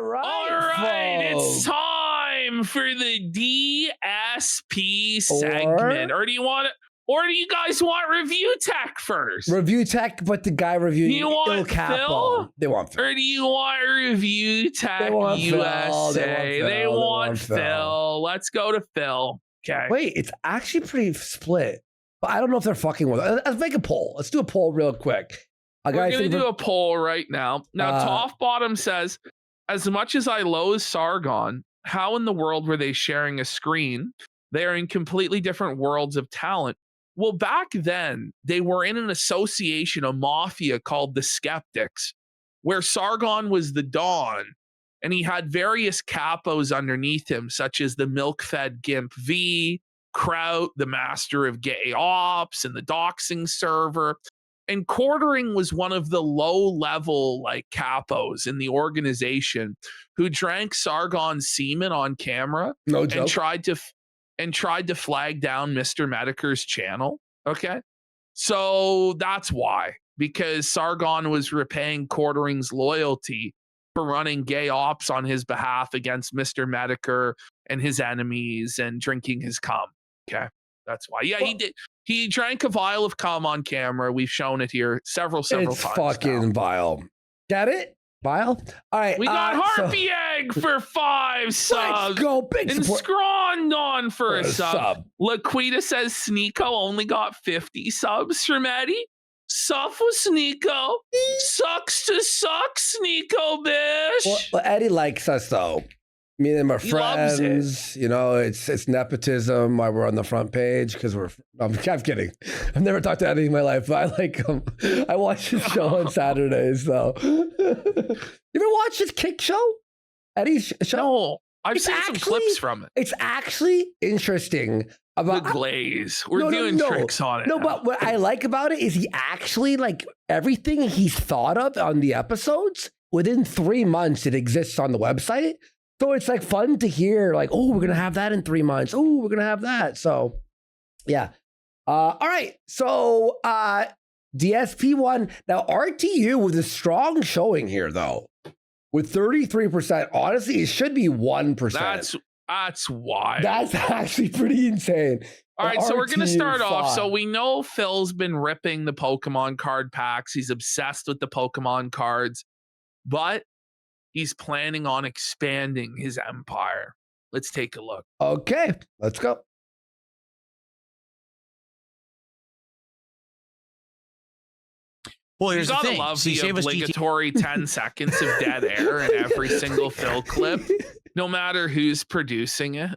right, it's time for the DSP segment. Or do you guys want review tech first? Review tech, but the guy reviewing you want Phil? They want Phil. Or do you want review tech USA? They want Phil. Let's go to Phil. Okay. Wait, it's actually pretty split. But I don't know if they're fucking with it. Let's make a poll. Let's do a poll real quick. We're going to do a poll right now. Now, Toff Bottom says, as much as I loathe Sargon, how in the world were they sharing a screen? They are in completely different worlds of talent. Well, back then, they were in an association, a mafia called the Skeptics, where Sargon was the Don, and he had various capos underneath him, such as the milk-fed Gimp V, Kraut, the master of gay ops, and the doxing server. And Quartering was one of the low-level capos in the organization who drank Sargon's semen on camera and tried to flag down Mr. Mediker's channel. Okay, so that's why, because Sargon was repaying Quartering's loyalty for running gay ops on his behalf against Mr. Mediker and his enemies and drinking his cum. Okay, that's why. Yeah, he did. He drank a vial of cum on camera. We've shown it here several times. It's fucking vile. Get it? Vile? All right. We got Harpy Egg for 5 subs. Let's go. Big and support. Scrondon for a sub. Laquita says Sneeko only got 50 subs from Eddie. Suff with Sneeko. Sucks to suck, Sneeko, bish. Well, Eddie likes us, though. Me and him are friends. You know, it's nepotism why we're on the front page because I'm kidding. I've never talked to Eddie in my life, but I like him. I watch his show on Saturdays, though. You ever watch his kick show? Eddie's show? No, I've seen some clips from it. It's actually interesting. About the glaze. We're doing tricks on it. No, but what I like about it is he actually, everything he's thought of on the episodes, within 3 months, it exists on the website. So it's fun to hear, oh, we're going to have that in 3 months. Oh, we're going to have that. So, yeah. All right. So, DSP1. Now, RTU with a strong showing here, though, with 33%. Honestly, it should be 1%. That's wild. That's actually pretty insane. All right, so we're going to start off. So we know Phil's been ripping the Pokemon card packs. He's obsessed with the Pokemon cards, but he's planning on expanding his empire. Let's take a look. Okay, let's go. Well, here's the thing. Love the obligatory 10 seconds of dead air in every single Phil clip, no matter who's producing it.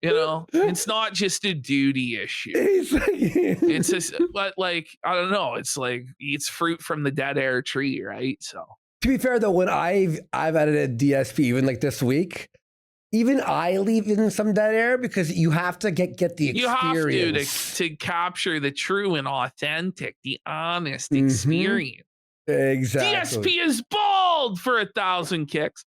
You know, it's not just a duty issue. It's just, but I don't know. It's eats fruit from the dead air tree, right? So. To be fair, though, when I've edited DSP, even this week, even I leave in some dead air because you have to get the experience. You have to capture the true and authentic, the honest experience. Exactly. DSP is bald for 1,000 kicks.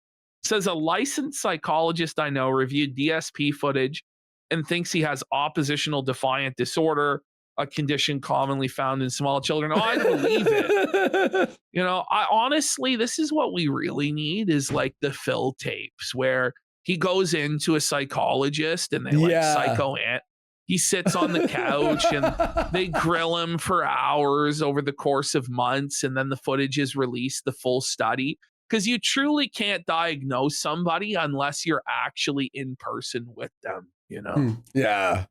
Says a licensed psychologist I know reviewed DSP footage and thinks he has oppositional defiant disorder, a condition commonly found in small children. Oh, I believe it. You know, honestly, this is what we really need is the Phil tapes where he goes into a psychologist and they psycho it. He sits on the couch and they grill him for hours over the course of months. And then the footage is released, the full study. Because you truly can't diagnose somebody unless you're actually in person with them, you know? Yeah.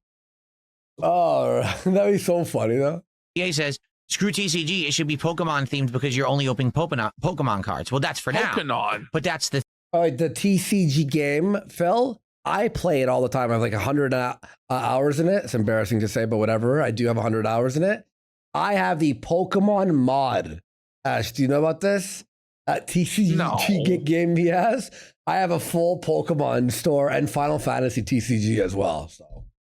Oh, that'd be so funny, though. He says, screw TCG, it should be Pokemon themed because you're only opening Pokemon cards. Well, that's for now. But that's the... All right, the TCG game, Phil, I play it all the time. I have 100 hours in it. It's embarrassing to say, but whatever. I do have 100 hours in it. I have the Pokemon mod. Ash, do you know about this? TCG game he has. I have a full Pokemon store and Final Fantasy TCG as well. So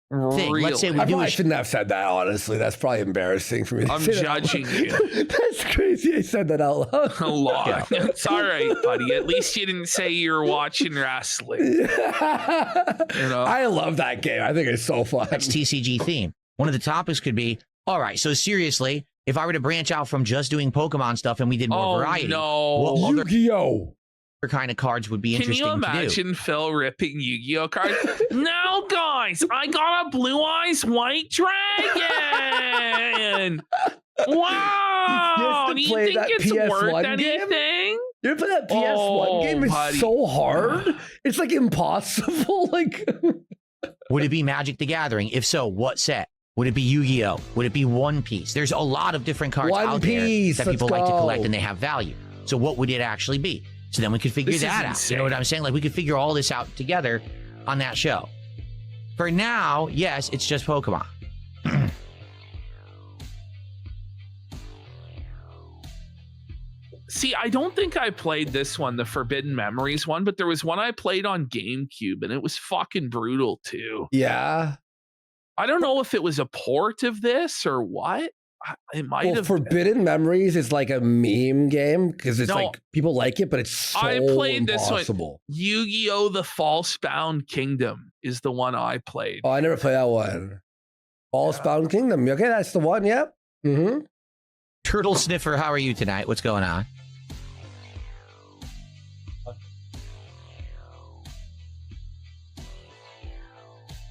let's say I shouldn't have said that, honestly. That's probably embarrassing for me. I'm judging you. That's crazy. I said that out loud. A lot. Yeah. It's all right, buddy. At least you didn't say you were watching wrestling. You know? I love that game. I think it's so fun. That's TCG theme. One of the topics could be, all right, so seriously, if I were to branch out from just doing Pokemon stuff and we did more variety. No. Yu-Gi-Oh! kind of cards would be interesting to do. Can you imagine Phil ripping Yu-Gi-Oh cards? Now, guys, I got a Blue Eyes White Dragon. Wow. Do you think it's worth anything? You ever play that PS1 game? It's so hard. It's like impossible. Like, would it be Magic the Gathering? If so, what set? Would it be Yu-Gi-Oh? Would it be One Piece? There's a lot of different cards out there that people like to collect and they have value. So what would it actually be? So then we could figure that out. You know what I'm saying? Like we could figure all this out together on that show. For now, yes, it's just Pokemon. See, I don't think I played this one, the Forbidden Memories one, but there was one I played on GameCube and it was fucking brutal too. Yeah. I don't know if it was a port of this or what. It might have. Forbidden Memories is like a meme game because it's like people like it, but it's so I played impossible. This one. Yu-Gi-Oh! The False-Bound Kingdom is the one I played. Oh, I never played that one. False-Bound Kingdom. Okay, that's the one. Yep. Mm-hmm. Turtle Sniffer, how are you tonight? What's going on?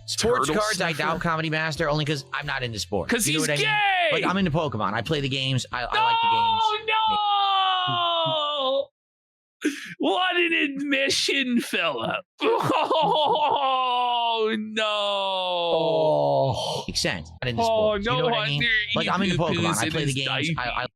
Sports cards, I doubt, Comedy Master, only because I'm not into sports. Because he's gay! Like, I'm into Pokemon. I play the games. I like the games. No! What an admission, Philip. Oh, no. Oh. Makes sense. Not into sports. No, you know what I mean? Like, I'm into Pokemon. I play the games. I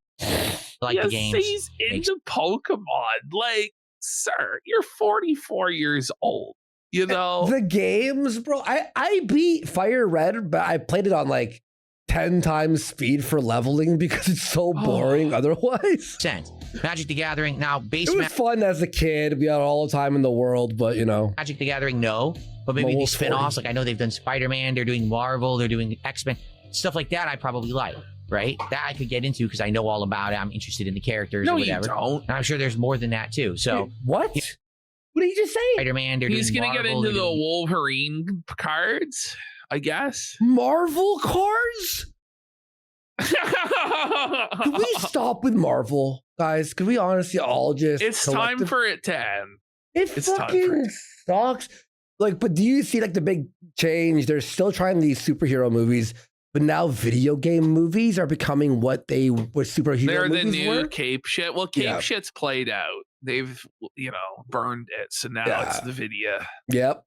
like the games. He's into Pokemon. Like, sir, you're 44 years old. You know, the games, bro. I beat Fire Red, but I played it on like 10 times speed for leveling because it's so boring otherwise. Sense. Magic the Gathering. Now, it was fun as a kid. We had all the time in the world, but you know. Magic the Gathering, no. But maybe these spin-offs, like I know they've done Spider-Man, they're doing Marvel, they're doing X-Men. Stuff like that I probably like, right? That I could get into because I know all about it. I'm interested in the characters or whatever. You don't. And I'm sure there's more than that too. So what? What did you just say? Spider-Man, he's going to get into the Wolverine cards, I guess. Marvel cards? Can we stop with Marvel, guys? Can we honestly all just... It's time for it to end. It's fucking sucks. Like, but do you see like the big change? They're still trying these superhero movies, but now video game movies are becoming what superhero movies were. They're the new Cape shit. Well, Cape shit's played out. They've, burned it. So now it's the video. Yep.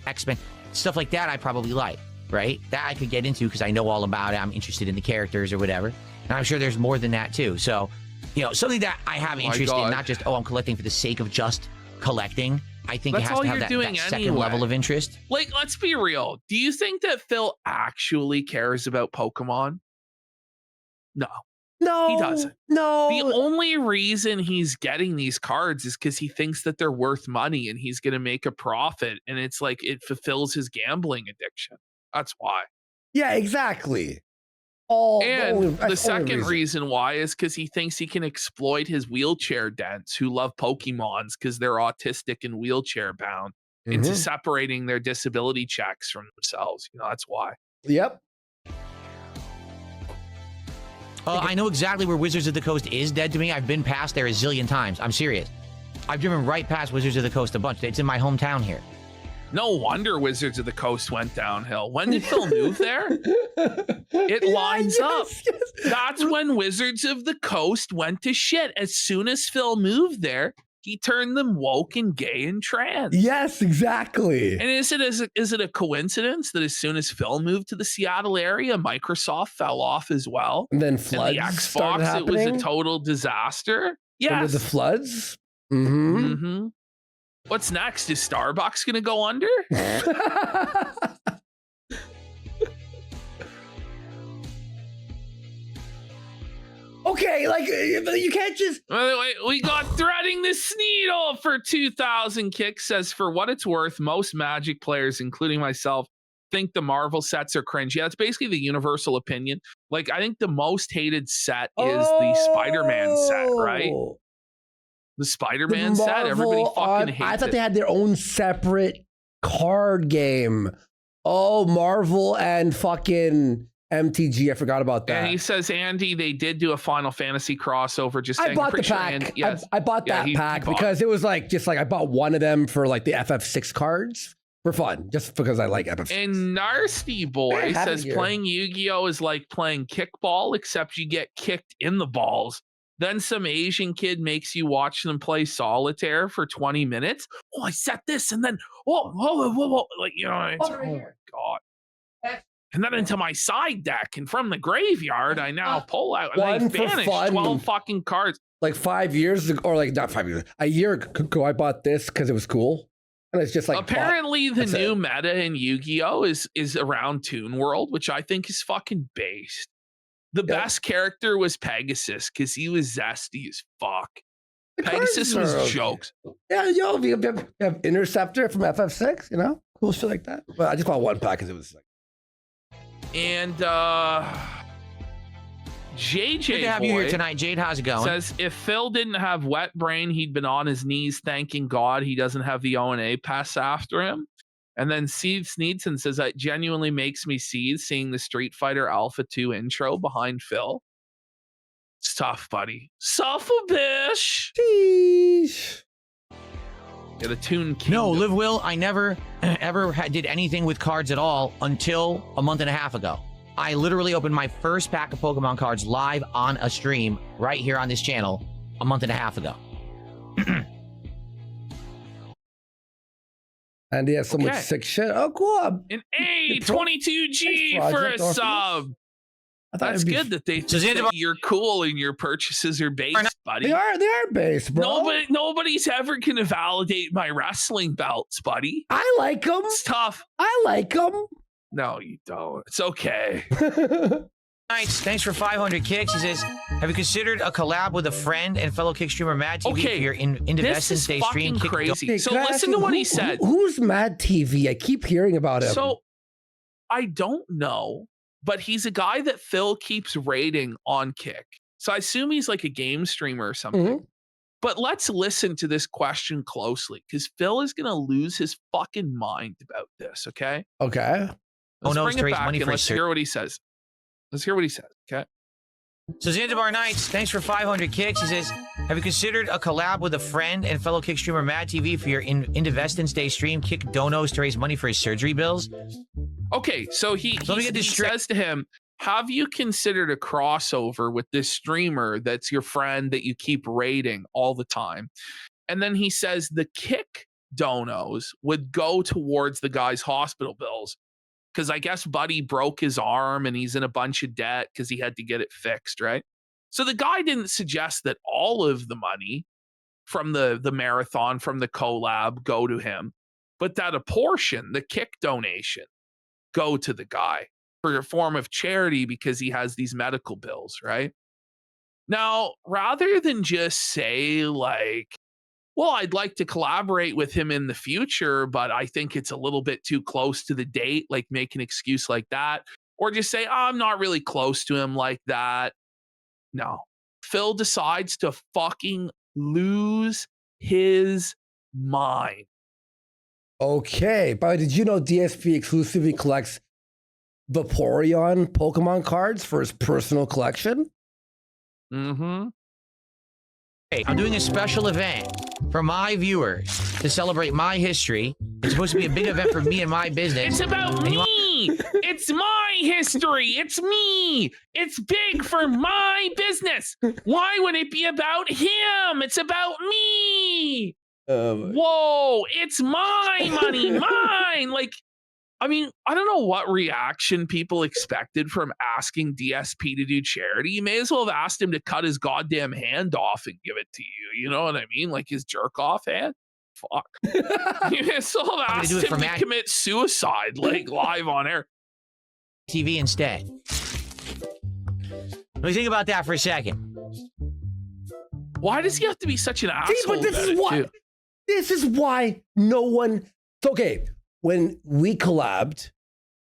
X-Men, stuff like that I probably like, right? That I could get into because I know all about it. I'm interested in the characters or whatever. And I'm sure there's more than that too. So, something that I have interest in, not just, I'm collecting for the sake of just collecting. I think it has to have that second level of interest. Like, let's be real. Do you think that Phil actually cares about Pokemon? No. No, he doesn't. No. The only reason he's getting these cards is because he thinks that they're worth money and he's going to make a profit. And it's like it fulfills his gambling addiction. That's why. Yeah, exactly. The second reason why is because he thinks he can exploit his wheelchair dents who love Pokemons because they're autistic and wheelchair bound into separating their disability checks from themselves. That's why. Yep. I know exactly where Wizards of the Coast is dead to me. I've been past there a zillion times. I'm serious. I've driven right past Wizards of the Coast a bunch. It's in my hometown here. No wonder Wizards of the Coast went downhill. When did Phil move there? It lines up. Yes. That's when Wizards of the Coast went to shit. As soon as Phil moved there, he turned them woke and gay and trans. Yes, exactly. And is it a coincidence that as soon as Phil moved to the Seattle area, Microsoft fell off as well? And then floods and the started Xbox, happening? It was a total disaster. Yes. The floods? Mm-hmm. Mm-hmm. What's next? Is Starbucks going to go under? Okay, like, you can't just... Wait, we got Threading the Sneedle for 2,000 kicks. Says, for what it's worth, most Magic players, including myself, think the Marvel sets are cringe. Yeah, it's basically the universal opinion. Like, I think the most hated set is the Spider-Man set, right? The Spider-Man set, everybody fucking hates it. I thought they had their own separate card game. Oh, Marvel and fucking MTG. I forgot about that. And he says, Andy, they did do a Final Fantasy crossover. Just saying, I bought the pack. Yes. I bought that pack because it was like I bought one of them for like the FF6 cards for fun, just because I like FF6. And Nasty Boy says playing Yu-Gi-Oh is like playing kickball, except you get kicked in the balls. Then some Asian kid makes you watch them play solitaire for 20 minutes. Oh, I set this, and then whoa, like it's, oh my god. And then into my side deck, and from the graveyard, I now pull out and I vanish 12 fucking cards. Like 5 years ago, or like not 5 years, a year ago, I bought this because it was cool. And it's just like apparently the new meta in Yu-Gi-Oh is around Toon World, which I think is fucking based. The best character was Pegasus because he was zesty as fuck. Pegasus was jokes. Yeah, you have Interceptor from FF6, cool shit like that. But I just bought one pack because it was like. And JJ Good to have you here tonight, Jade. How's it going? Says if Phil didn't have wet brain, he'd been on his knees thanking God he doesn't have the O&A pass after him. And then Steve Sneedson says that genuinely makes me seethe seeing the Street Fighter Alpha 2 intro behind Phil. It's tough, buddy. Suffer, bish. Sheesh. Yeah, the Toon Kingdom. No, Live Will, I never ever did anything with cards at all until a month and a half ago. I literally opened my first pack of Pokemon cards live on a stream right here on this channel a month and a half ago. And he has so much sick shit. Oh, cool. An A22G for a sub. That's good that they think that you're cool and your purchases are based, buddy. They are based, bro. Nobody's ever going to validate my wrestling belts, buddy. I like them. It's tough. I like them. No, you don't. It's okay. Nice. Thanks for 500 kicks. He says, have you considered a collab with a friend and fellow kick streamer Mad TV for your Indivestance Day stream? This is fucking crazy. So listen to what he said. Who's Mad TV? I keep hearing about him. So I don't know, but he's a guy that Phil keeps rating on Kick. So I assume he's like a game streamer or something. Mm-hmm. But let's listen to this question closely because Phil is going to lose his fucking mind about this, okay? Okay. Let's bring it back and let's hear what he says. Let's hear what he says, okay? So Zanzibar Nights, thanks for 500 kicks. He says, have you considered a collab with a friend and fellow kick streamer Mad TV for your Indivestance Day stream? Kick donos to raise money for his surgery bills. Okay, so he says to him, have you considered a crossover with this streamer that's your friend that you keep rating all the time? And then he says the Kick donos would go towards the guy's hospital bills. Because I guess Buddy broke his arm and he's in a bunch of debt because he had to get it fixed, right? So the guy didn't suggest that all of the money from the marathon, from the collab, go to him, but that a portion, the Kick donation, go to the guy for a form of charity because he has these medical bills, right? Now, rather than just say like, well, I'd like to collaborate with him in the future, but I think it's a little bit too close to the date, like make an excuse like that. Or just say, I'm not really close to him like that. No. Phil decides to fucking lose his mind. Okay. But did you know DSP exclusively collects Vaporeon Pokemon cards for his personal collection? Mm-hmm. Hey, I'm doing a special event for my viewers to celebrate my history. It's supposed to be a big event for me and my business. It's about me. It's my history. It's me. It's big for my business. Why would it be about him? It's about me. Whoa, it's my money, mine. Like, I mean, I don't know what reaction people expected from asking DSP to do charity. You may as well have asked him to cut his goddamn hand off and give it to you. You know what I mean? Like his jerk off hand. Fuck. You may as well have asked him to commit suicide, like live on air. TV instead. Let me think about that for a second. Why does he have to be such an asshole? See, but this is why no one. Okay. When we collabed,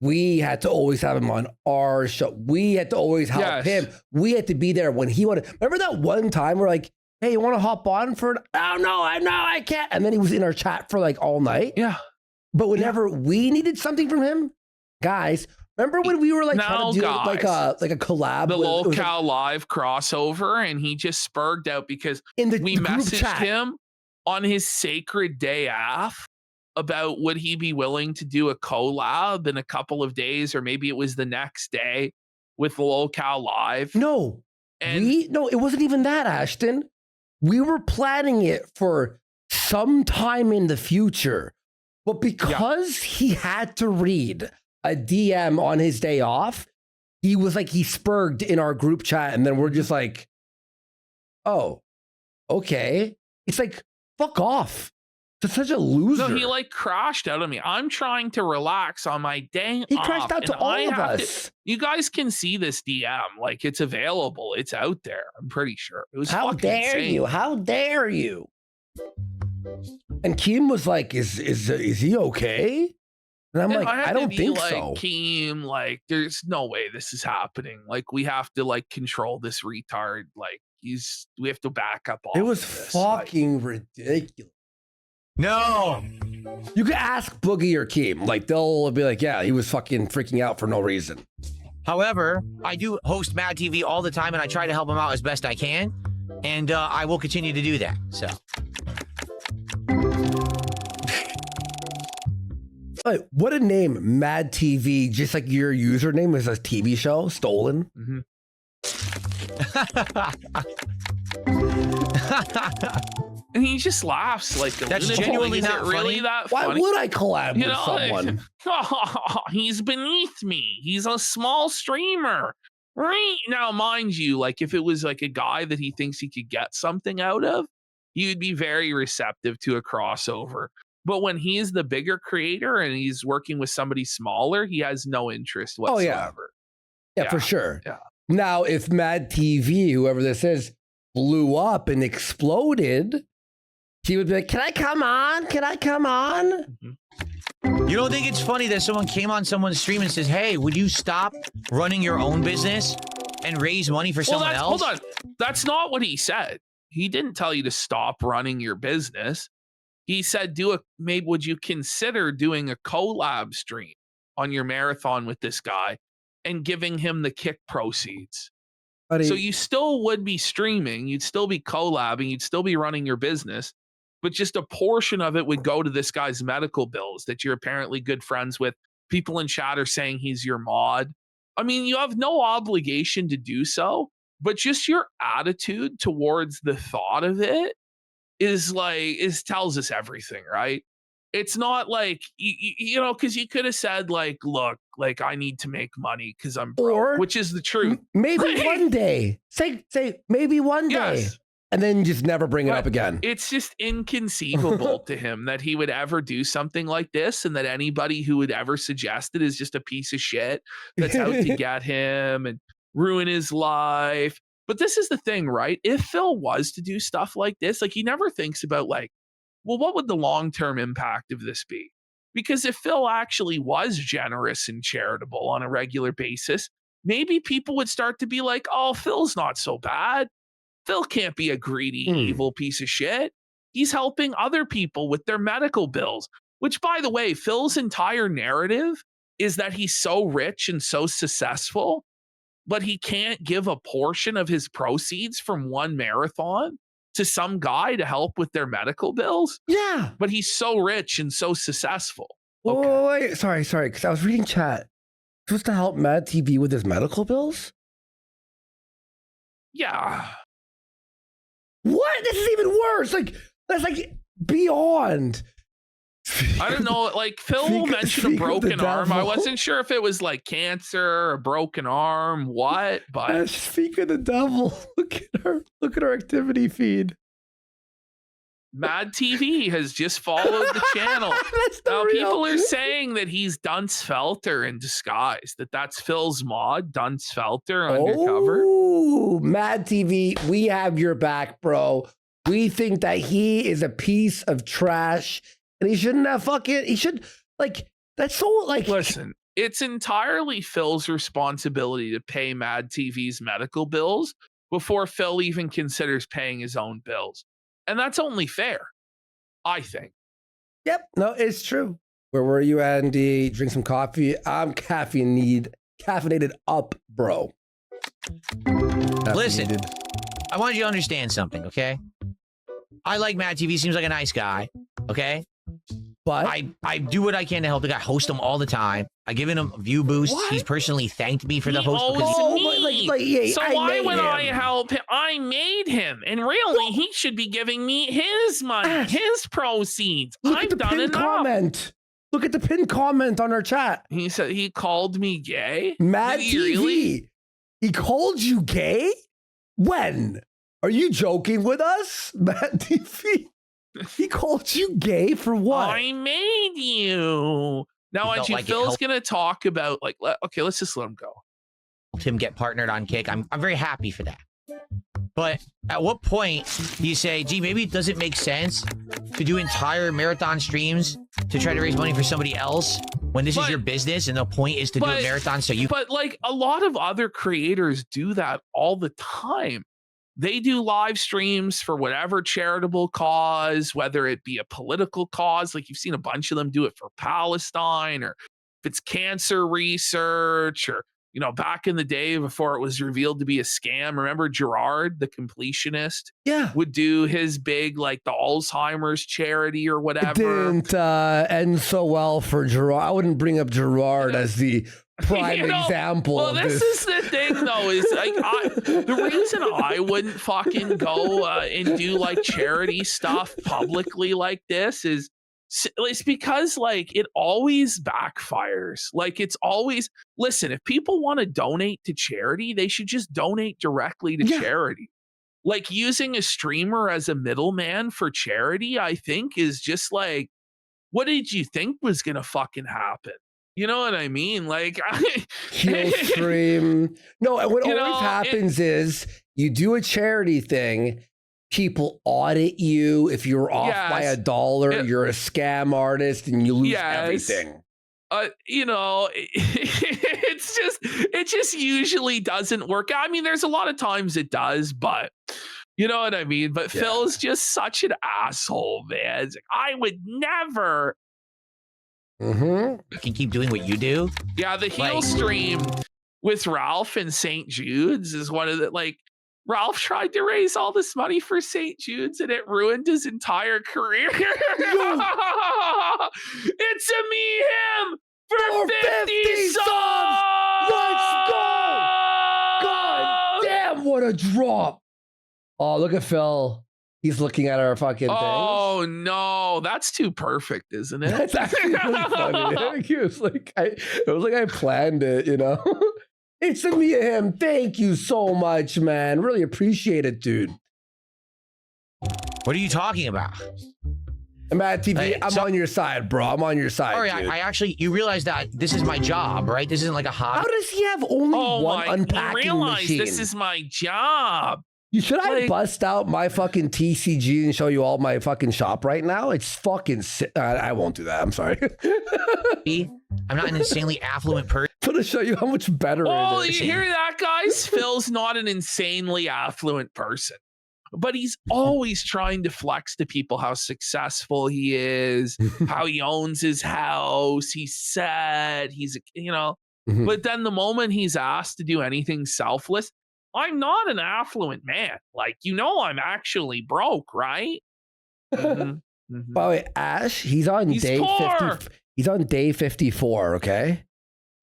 we had to always have him on our show. We had to always help him. We had to be there when he wanted. Remember that one time we're like, hey, you want to hop on for it? Oh, no, I can't. And then he was in our chat for like all night. Yeah. But whenever we needed something from him, guys, Remember when we were like trying to do guys, like a collab? The LOLCal Live crossover, and he just spurred out because we messaged him on his sacred day off about would he be willing to do a collab in a couple of days, or maybe it was the next day with the LOLCal Live. No, it wasn't even that, Ashton. We were planning it for some time in the future, but because he had to read a DM on his day off, he spurred in our group chat, and then we're just like, oh, okay. It's like, fuck off. It's such a loser. No, he like crashed out on me. I'm trying to relax on my day off. He crashed out to all of us. You guys can see this DM. Like, it's available. It's out there. I'm pretty sure. It was How dare insane. you? How dare you? And Keem was like, is he okay? And I'm like, I don't think so. Keem, like, there's no way this is happening. Like, we have to like control this retard. Like, we have to back up all. It was fucking ridiculous. No. You can ask Boogie or Keem. Like, they'll be like, yeah, he was fucking freaking out for no reason. However, I do host Mad TV all the time, and I try to help him out as best I can. And I will continue to do that. So. Like, what a name, Mad TV. Just like your username is a TV show, stolen. Mm-hmm. And he just laughs like that's genuinely not really funny. that funny. Why would I collab with someone? He's beneath me. He's a small streamer. Right now, mind you, like if it was like a guy that he thinks he could get something out of, he would be very receptive to a crossover. But when he is the bigger creator and he's working with somebody smaller, he has no interest whatsoever. Yeah, for sure. Yeah. Now, if Mad TV, whoever this is, blew up and exploded, he would be like, can I come on? Can I come on? Mm-hmm. You don't think it's funny that someone came on someone's stream and says, hey, would you stop running your own business and raise money for someone else? Hold on. That's not what he said. He didn't tell you to stop running your business. He said, maybe would you consider doing a collab stream on your marathon with this guy and giving him the kick proceeds? So you still would be streaming, you'd still be collabing, you'd still be running your business, but just a portion of it would go to this guy's medical bills that you're apparently good friends with. People in chat are saying he's your mod. I mean, you have no obligation to do so, but just your attitude towards the thought of it tells us everything, right? It's not like, you know, because you could have said like, look, like I need to make money because I'm broke, which is the truth. Maybe one day. Say maybe one day. Yes. And then just never bring it up again. It's just inconceivable to him that he would ever do something like this, and that anybody who would ever suggest it is just a piece of shit that's out to get him and ruin his life. But this is the thing, right? If Phil was to do stuff like this, like he never thinks about like, well, what would the long-term impact of this be? Because if Phil actually was generous and charitable on a regular basis, maybe people would start to be like, oh, Phil's not so bad. Phil can't be a greedy, evil piece of shit. He's helping other people with their medical bills, which, by the way, Phil's entire narrative is that he's so rich and so successful, but he can't give a portion of his proceeds from one marathon to some guy to help with their medical bills. Yeah. But he's so rich and so successful. Wait. Sorry. Because I was reading chat. Supposed to help Mad TV with his medical bills? Yeah. What? This is even worse. Like, that's like beyond. I don't know. Like Phil mentioned a broken arm. I wasn't sure if it was like cancer, a broken arm, what. But speak of the devil. Look at our activity feed. Mad TV has just followed the channel. Now people are saying that he's Dunce Felter in disguise. That's Phil's mod, Dunce Felter undercover. Oh, Mad TV, we have your back, bro. We think that he is a piece of trash. And he shouldn't have he should, like, that's so, like. Listen, it's entirely Phil's responsibility to pay Mad TV's medical bills before Phil even considers paying his own bills. And that's only fair, I think. Yep. No, it's true. Where were you, Andy? Drink some coffee. I'm caffeinated up, bro. Listen, Caffeinated. I want you to understand something, okay? I like Matt TV. Seems like a nice guy, okay? But I do what I can to help the guy. Host him all the time. I given him view boosts. What? He's personally thanked me for the He host. owes Because me. yeah, So I why made would him. I help him? I made him, and really, he should be giving me his money, Ash, his proceeds. Look I've at the done pinned enough. comment. Look at the pinned comment on our chat. He said he called me gay. Matt Did TV. he really? He called you gay? When? Are you joking with us? Matt TV. He called you gay for what? I made you. Now, felt Angie, like it Phil's helped. gonna talk about okay, let's just let him go. him get partnered on Kick. I'm very happy for that. But at what point do you say, gee, maybe it doesn't make sense to do entire marathon streams to try to raise money for somebody else when this is your business and the point is to do a marathon so you... But like a lot of other creators do that all the time. They do live streams for whatever charitable cause, whether it be a political cause, like you've seen a bunch of them do it for Palestine, or if it's cancer research, or back in the day before it was revealed to be a scam. Remember Gerard, the completionist? Yeah. Would do his big, like the Alzheimer's charity or whatever. It didn't end so well for Gerard. I wouldn't bring up Gerard as the prime example well, of this is the thing, though, is like the reason I wouldn't fucking go and do like charity stuff publicly like this is it's because like it always backfires. Like it's always, listen, if people want to donate to charity, they should just donate directly to charity. Like using a streamer as a middleman for charity, I think is just like, what did you think was gonna fucking happen? You know what I mean? Like Kill stream. No, what always happens is you do a charity thing, people audit you. If you're off by $1, you're a scam artist and you lose everything. It just usually doesn't work out. I mean, there's a lot of times it does, but you know what I mean? But Phil's just such an asshole, man. It's like, I would never. You can keep doing what you do. Yeah, the heel stream with Ralph and St. Jude's is one of the, like, Ralph tried to raise all this money for St. Jude's and it ruined his entire career. It's a me him for 50 subs. Let's go. God damn, what a drop. Oh, look at Phil. He's looking at our fucking thing. Oh no, that's too perfect, isn't it? That's actually really funny. It was like I planned it, It's a me and him. Thank you so much, man. Really appreciate it, dude. What are you talking about? Matt TV, I'm on your side, bro. I'm on your side. All right, dude. I actually, you realize that this is my job, right? This isn't like a hobby. How does he have only one unpacking machine? This is my job. Should I bust out my fucking TCG and show you all my fucking shop right now? It's fucking I won't do that. I'm sorry. I'm not an insanely affluent person. I'm going to show you how much better it is. Oh, you hear that, guys? Phil's not an insanely affluent person, but he's always trying to flex to people how successful he is, how he owns his house. He said he's, but then the moment he's asked to do anything selfless, I'm not an affluent man. Like, I'm actually broke, right? By the way, Ash, he's on day 50. He's on day 54, okay?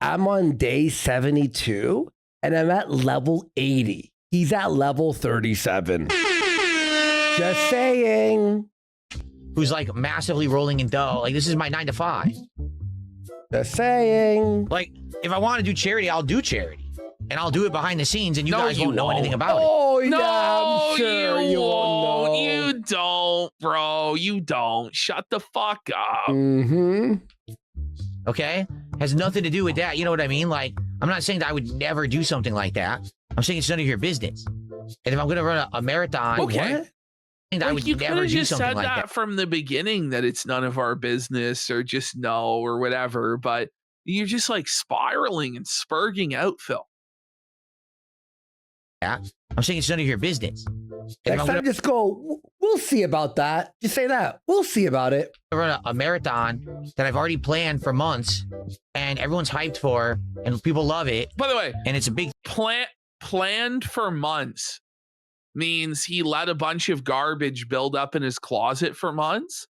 I'm on day 72, and I'm at level 80. He's at level 37. Just saying. Who's like massively rolling in dough. Like, this is my 9 to 5. Just saying. Like, if I want to do charity, I'll do charity. And I'll do it behind the scenes, and you guys won't know anything about it. Oh, no, yeah, I'm sure you won't know. You don't, bro. You don't. Shut the fuck up. Okay? Has nothing to do with that. You know what I mean? Like, I'm not saying that I would never do something like that. I'm saying it's none of your business. And if I'm going to run a marathon, I would you never do just something said like that from the beginning, that it's none of our business or just no or whatever. But you're just like spiraling and spurging out, Phil. I'm saying it's none of your business. Next time, just go, We'll see about that. Just say that. We'll see about it. I run a marathon that I've already planned for months, and everyone's hyped for, and people love it. By the way, and it's a big planned for months means he let a bunch of garbage build up in his closet for months,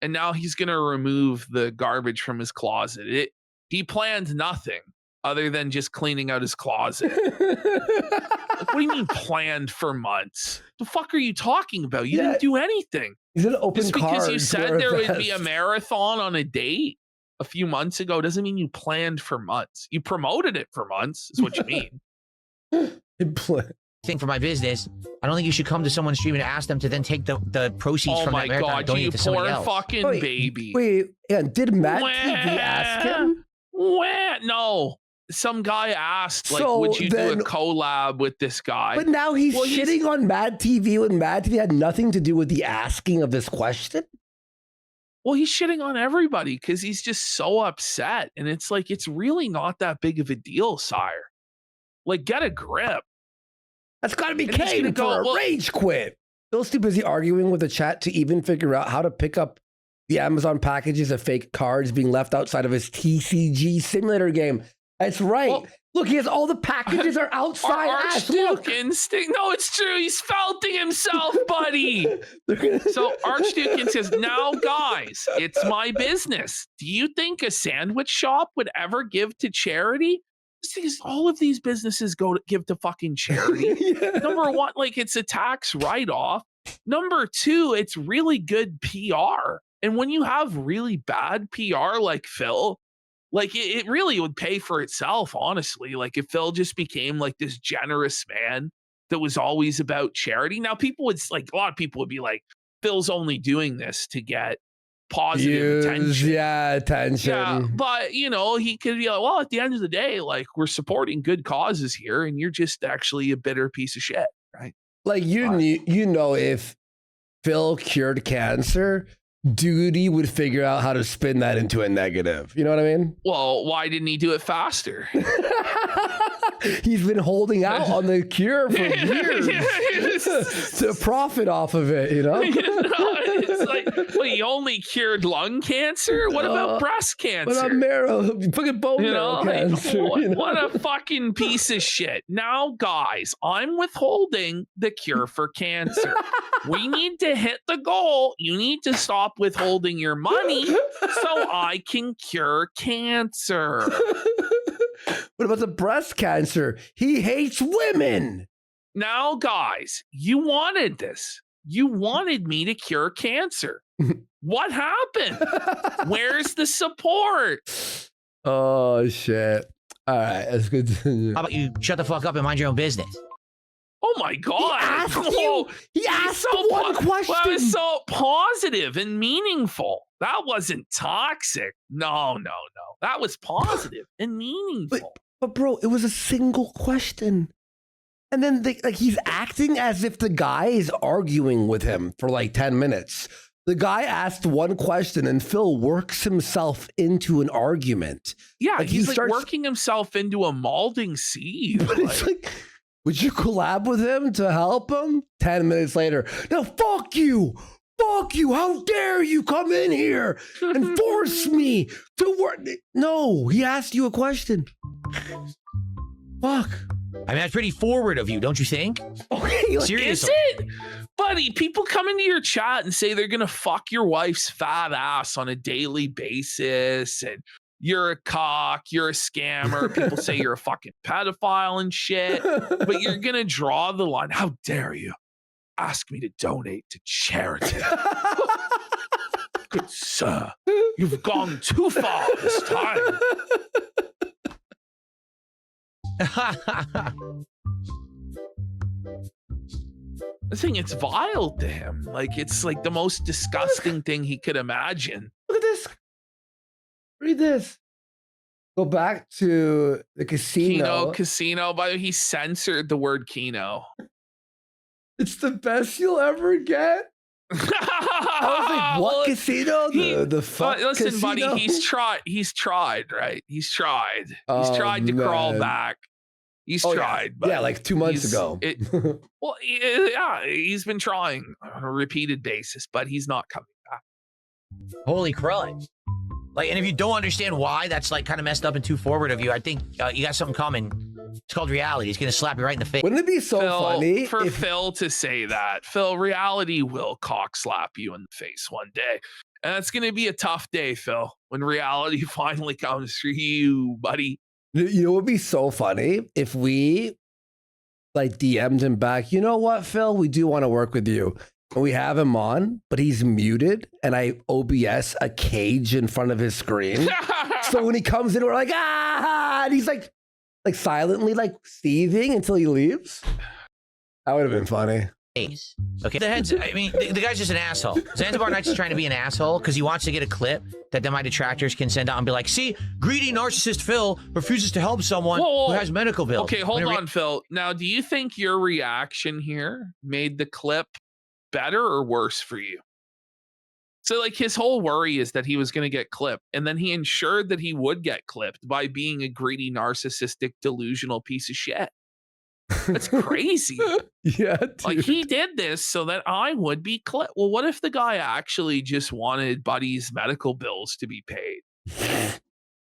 and now he's gonna remove the garbage from his closet. He planned nothing other than just cleaning out his closet. What do you mean planned for months? The fuck are you talking about? You didn't do anything. He's an open Just because you said there would be a vest. marathon on a date a few months ago doesn't mean you planned for months. You promoted it for months, is what you mean. thing for my business. I don't think you should come to someone's stream and ask them to then take the proceeds from that marathon and donate it to somebody else. Fucking baby. Wait, yeah, did Mad TV ask him? No. Some guy asked, like, would you do a collab with this guy? But now he's shitting on Mad TV when Mad TV had nothing to do with the asking of this question? Well, he's shitting on everybody because he's just so upset. And it's like, it's really not that big of a deal, sire. Like, get a grip. That's got to be Kane for a rage quit. Phil's too busy arguing with the chat to even figure out how to pick up the Amazon packages of fake cards being left outside of his TCG simulator game. That's right. Well, look, he has all the packages are outside. Archduke Instinct. No, it's true. He's felting himself, buddy. So Archduke says, now, guys, it's my business. Do you think a sandwich shop would ever give to charity? Because all of these businesses go to give to fucking charity. Number one, like, it's a tax write-off. Number two, it's really good PR. And when you have really bad PR like Phil, like, it really would pay for itself, honestly. Like, if Phil just became like this generous man that was always about charity. Now, people would, like, a lot of people would be like, Phil's only doing this to get positive attention. Yeah, attention. Yeah, but, you know, he could be like, well, at the end of the day, like, we're supporting good causes here, and you're just actually a bitter piece of shit, right? Like, you know, if Phil cured cancer, Duty would figure out how to spin that into a negative. You know what I mean? Well, why didn't he do it faster? He's been holding out on the cure for years to profit off of it, you know? It's like, well, he only cured lung cancer? What about breast cancer? What about fucking bone marrow cancer? What a fucking piece of shit. Now, guys, I'm withholding the cure for cancer. We need to hit the goal. You need to stop withholding your money so I can cure cancer. What about the breast cancer? He hates women. Now, guys, you wanted this. You wanted me to cure cancer. What happened? Where's the support? Oh, shit. All right, that's good. How about you shut the fuck up and mind your own business? Oh my God. He asked one question. That was so positive and meaningful. That wasn't toxic. No. That was positive and meaningful. But bro, it was a single question. And then he's acting as if the guy is arguing with him for like 10 minutes. The guy asked one question and Phil works himself into an argument. Yeah, like he's like working himself into a molding seed. But it's like, would you collab with him to help him? 10 minutes later, no, fuck you. Fuck you. How dare you come in here and force me to work? No, he asked you a question. Fuck. I mean, that's pretty forward of you, don't you think? Okay, like, seriously. Is it? Buddy, people come into your chat and say they're going to fuck your wife's fat ass on a daily basis. And you're a cock, you're a scammer. People say you're a fucking pedophile and shit. But you're going to draw the line. How dare you ask me to donate to charity? Good sir, you've gone too far this time. I think it's vile to him. Like, it's like the most disgusting thing he could imagine. Look at this. Read this. Go back to the casino. Casino. By the way, he censored the word Kino. It's the best you'll ever get. I was like, what casino? The fuck listen, casino? buddy, he's tried, right? He's tried to crawl back. He's tried. But yeah, like 2 months ago. well, yeah, like 2 months ago. Well, yeah, he's been trying on a repeated basis, but he's not coming back. Holy crud. Like, and if you don't understand why that's like kind of messed up and too forward of you, I think you got something coming. It's called reality. He's going to slap you right in the face. Wouldn't it be so funny for Phil to say that? Phil, reality will cock slap you in the face one day. And it's going to be a tough day, Phil, when reality finally comes for you, buddy. You know, it would be so funny if we like DM'd him back. You know what, Phil? We do want to work with you. And we have him on, but he's muted, and I OBS a cage in front of his screen. So when he comes in, we're like, ah, and he's like silently like seething until he leaves. That would have been funny. Okay, the guy's just an asshole. Zanzibar Nights is trying to be an asshole because he wants to get a clip that then my detractors can send out and be like, see, greedy narcissist Phil refuses to help someone who has medical bills. Okay, hold on, Phil. Now, do you think your reaction here made the clip better or worse for you? So like his whole worry is that he was going to get clipped, and then he ensured that he would get clipped by being a greedy, narcissistic, delusional piece of shit. That's crazy. Yeah, dude. Like he did this so that I would be clipped. Well, what if the guy actually just wanted Buddy's medical bills to be paid?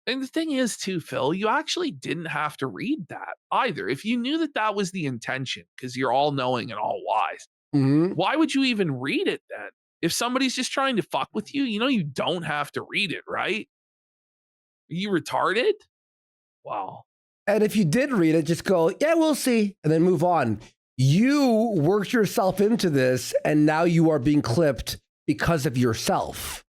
And the thing is too, Phil, you actually didn't have to read that either. If you knew that that was the intention, because you're all knowing and all wise, why would you even read it then? If somebody's just trying to fuck with you, you know you don't have to read it, right? Are you retarded? Wow. And if you did read it, just go, yeah, we'll see, and then move on. You worked yourself into this, and now you are being clipped because of yourself.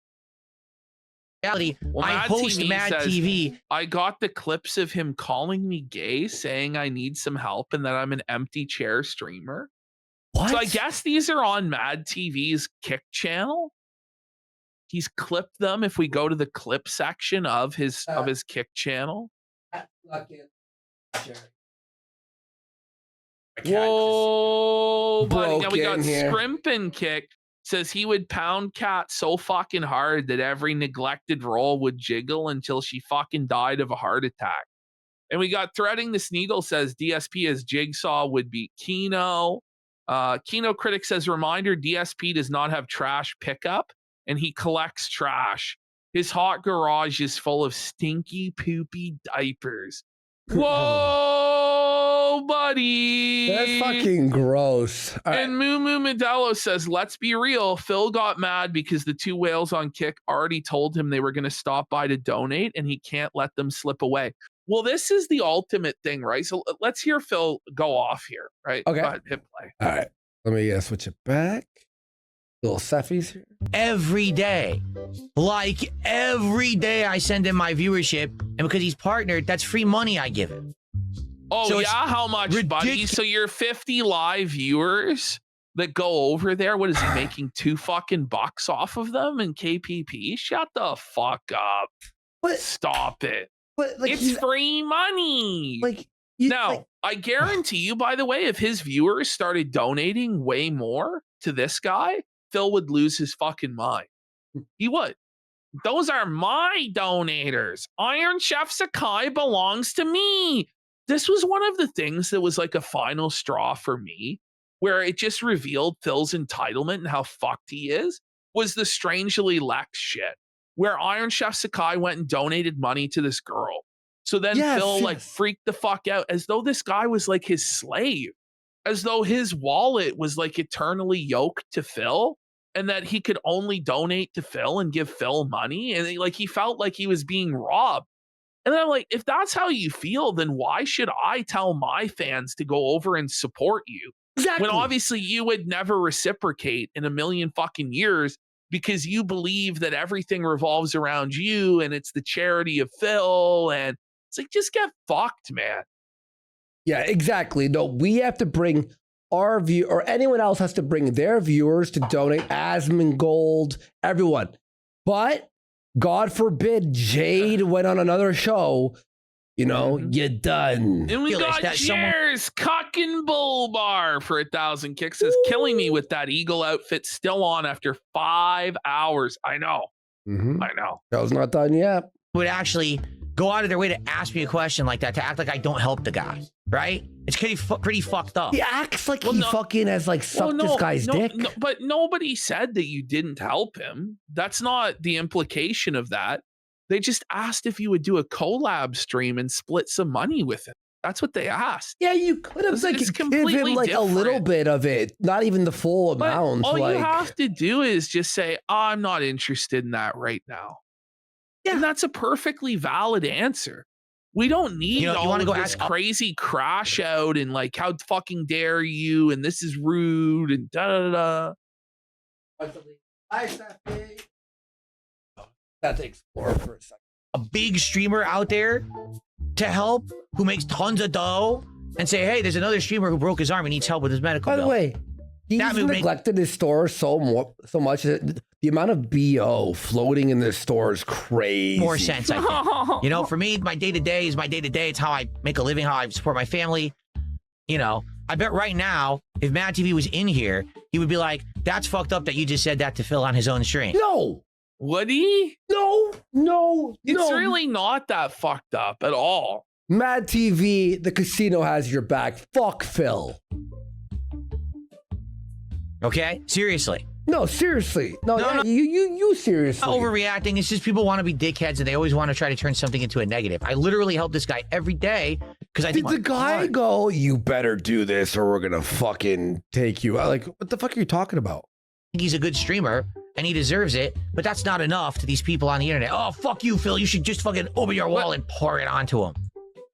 Reality, well, I host Mad TV. I got the clips of him calling me gay, saying I need some help and that I'm an empty chair streamer. What? So I guess these are on Mad TV's Kick channel. He's clipped them if we go to the clip section of his Kick channel. Whoa, buddy. Now we got Scrimp and Kick. Says he would pound Cat so fucking hard that every neglected roll would jiggle until she fucking died of a heart attack. And we got Threading This Needle says DSP as Jigsaw would be Kino. Kino Critic says, reminder, DSP does not have trash pickup and he collects trash. His hot garage is full of stinky, poopy diapers. Whoa, buddy. That's fucking gross. And Moo Moo Modelo says, let's be real. Phil got mad because the two whales on Kick already told him they were going to stop by to donate and he can't let them slip away. Well, this is the ultimate thing, right? So let's hear Phil go off here, right? Okay. Go ahead, hit play. All right. Let me switch it back. Little Seffies here. Every day. Like every day I send him my viewership, and because he's partnered, that's free money I give him. Oh, so yeah? How much, buddy? So your 50 live viewers that go over there, what is he making $2 off of them in KPP? Shut the fuck up. What? Stop it. But like it's free money. Like I guarantee you, by the way, if his viewers started donating way more to this guy, Phil would lose his fucking mind. He would. Those are my donators. Iron Chef Sakai belongs to me. This was one of the things that was like a final straw for me, where it just revealed Phil's entitlement and how fucked he is, was the Strangely Lex shit, where Iron Chef Sakai went and donated money to this girl. So then Phil like freaked the fuck out as though this guy was like his slave, as though his wallet was like eternally yoked to Phil and that he could only donate to Phil and give Phil money. And like he felt like he was being robbed. And then I'm like, if that's how you feel, then why should I tell my fans to go over and support you? Exactly. When obviously you would never reciprocate in a million fucking years because you believe that everything revolves around you and it's the charity of Phil. And it's like, just get fucked, man. Yeah, exactly. No, we have to bring our view, or anyone else has to bring their viewers to donate. Asmongold, everyone. But God forbid Jade went on another show. You know, you're done. And we got Cheers, Cock and Bull Bar for 1,000 kicks. Says, killing me with that Eagle outfit still on after 5 hours. I know. I know. Show's not done yet. Would actually go out of their way to ask me a question like that, to act like I don't help the guy, right? It's pretty fucked up. He acts like he fucking has like sucked this guy's dick. No, but nobody said that you didn't help him. That's not the implication of that. They just asked if you would do a collab stream and split some money with him. That's what they asked. Yeah, you could have like given him like a little bit of it, not even the full amount. All you have to do is just say, oh, I'm not interested in that right now. Yeah. And that's a perfectly valid answer. We don't need all of this crazy crash out and like, how fucking dare you? And this is rude and da da da. That to explore for a second. A big streamer out there to help who makes tons of dough and say, hey, there's another streamer who broke his arm and needs help with his medical bill. By the way, he's neglected his store so much that the amount of BO floating in this store is crazy. More sense, I think. You know, for me, my day-to-day is my day-to-day. It's how I make a living, how I support my family. You know, I bet right now, if Mad TV was in here, he would be like, that's fucked up that you just said that to Phil on his own stream. No. Would he? No. It's really not that fucked up at all. Mad TV, the casino has your back. Fuck Phil. Okay? Seriously. No, seriously. No. You seriously. Not overreacting. It's just people want to be dickheads and they always want to try to turn something into a negative. I literally help this guy every day because I think the guy go, you better do this or we're going to fucking take you out. Like, what the fuck are you talking about? He's a good streamer and he deserves it, but that's not enough to these people on the internet. Oh, fuck you, Phil. You should just fucking open your wallet and pour it onto him.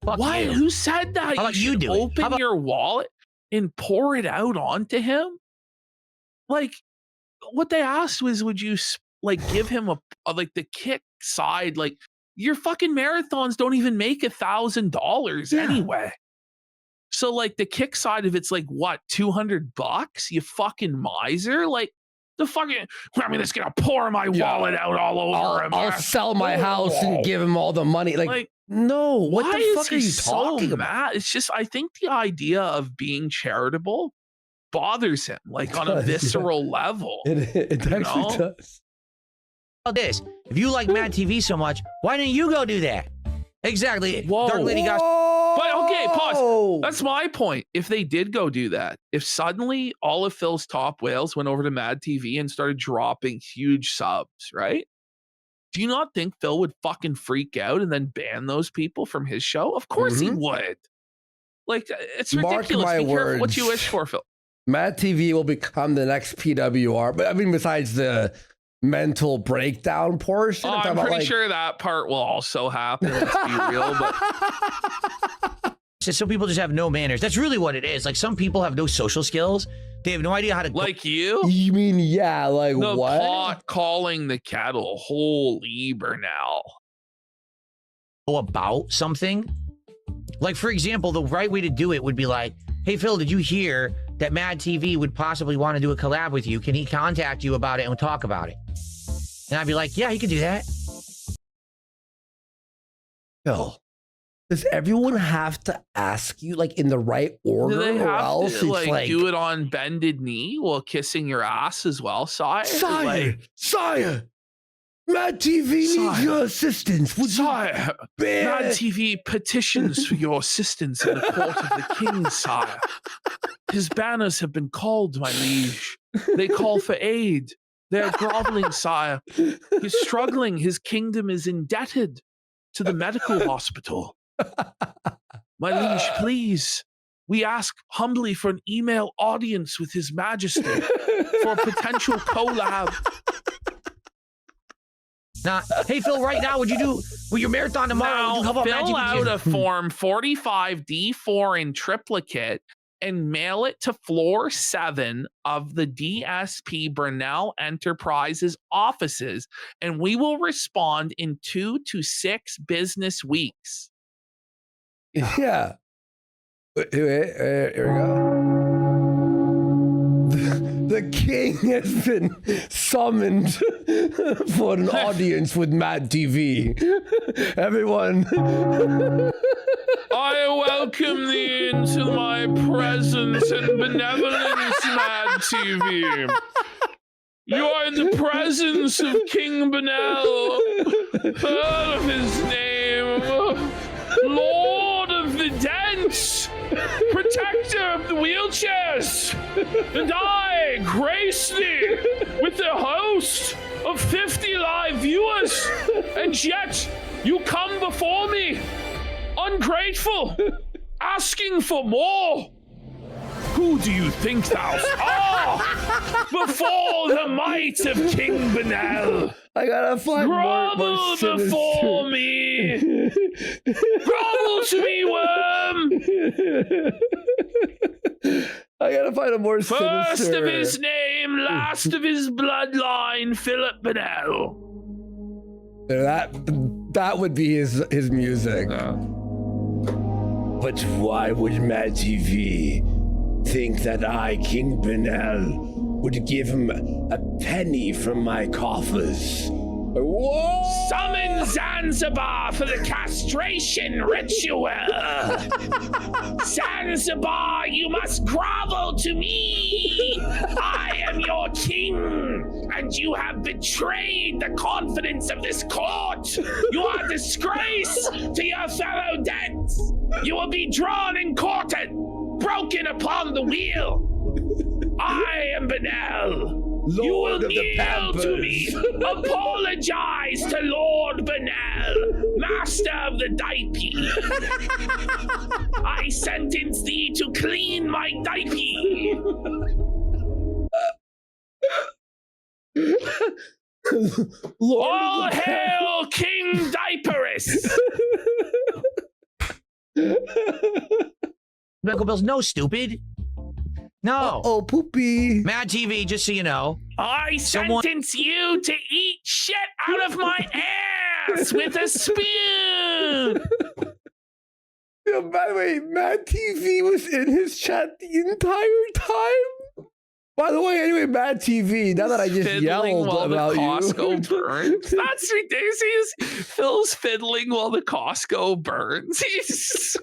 Fuck Why? you. Who said that? How about you do it? Open your wallet and pour it out onto him? Like, what they asked was, would you like give him a like the kick side? Like, your fucking marathons don't even make $1,000 anyway. So like the kick side of it's like what, $200? You fucking miser. Like the fucking, I'm just gonna pour my wallet out all over him. I'll sell my house and give him all the money. Like no, what the fuck are you talking about? It's just, I think the idea of being charitable bothers him, like on a visceral level. It actually does. This, if you like Mad TV so much, why didn't you go do that? Exactly. Dark Lady got. But okay, pause. That's my point. If they did go do that, if suddenly all of Phil's top whales went over to Mad TV and started dropping huge subs, right? Do you not think Phil would fucking freak out and then ban those people from his show? Of course he would. Like, it's ridiculous. Mark my Be words. careful what you wish for, Phil. Mad TV will become the next PWR. But I mean, besides the mental breakdown portion, I'm pretty sure that part will also happen. Let's be real, but some people just have no manners. That's really what it is. Like, some people have no social skills. They have no idea how to. Like you? You mean like the what? Pot calling the kettle. Holy Bernal. About something. Like, for example, the right way to do it would be like, hey, Phil, did you hear that Mad TV would possibly want to do a collab with you? Can he contact you about it and talk about it? And I'd be like, yeah, he could do that. Phil, does everyone have to ask you like in the right order, do they or have else to, it's like do it on bended knee while kissing your ass as well, sire? Sire, Mad TV needs your assistance. Sire, Mad TV petitions for your assistance in the court of the king, sire. His banners have been called, my liege. They call for aid. They're groveling, sire. He's struggling. His kingdom is indebted to the medical hospital. My liege, please. We ask humbly for an email audience with His Majesty for a potential collab. Now, hey, Phil, right now, would your marathon tomorrow? Now, fill out a form 45D4 in triplicate and mail it to floor 7 of the DSP Burnell Enterprises offices, and we will respond in 2 to 6 business weeks. Yeah. Here we go. The king has been summoned for an audience with Mad TV. Everyone. I welcome thee into my presence and benevolence, Mad TV. You are in the presence of King Bonnell. Heard of his name. Zeus, protector of the wheelchairs, and I grace thee with the host of 50 live viewers, and yet you come before me, ungrateful, asking for more. Who do you think thou art before the might of King Benel? I gotta find Grovel before me! Grovel to me, worm! I gotta find a more First sinister. of his name, last of his bloodline, Philip Benel. That would be his music. But why would Mad TV think that I, King Benel, would give him a penny from my coffers? Whoa! Summon Zanzibar for the castration ritual. Zanzibar, you must grovel to me. I am your king, and you have betrayed the confidence of this court. You are a disgrace to your fellow debts. You will be drawn and quartered, broken upon the wheel. I am Benel. Lord you will of the kneel to me. Apologize to Lord Benel, master of the diaper. I sentence thee to clean my diaper. All hail King Diaperus. Medical bills? No, stupid. No. Oh, poopy. Mad TV, just so you know. I sentence you to eat shit out of my ass with a spoon. Yeah, by the way, Mad TV was in his chat the entire time. By the way, anyway, Mad TV, now that I just yelled about the Costco you. burns. That's ridiculous. Phil's fiddling while the Costco burns. He's...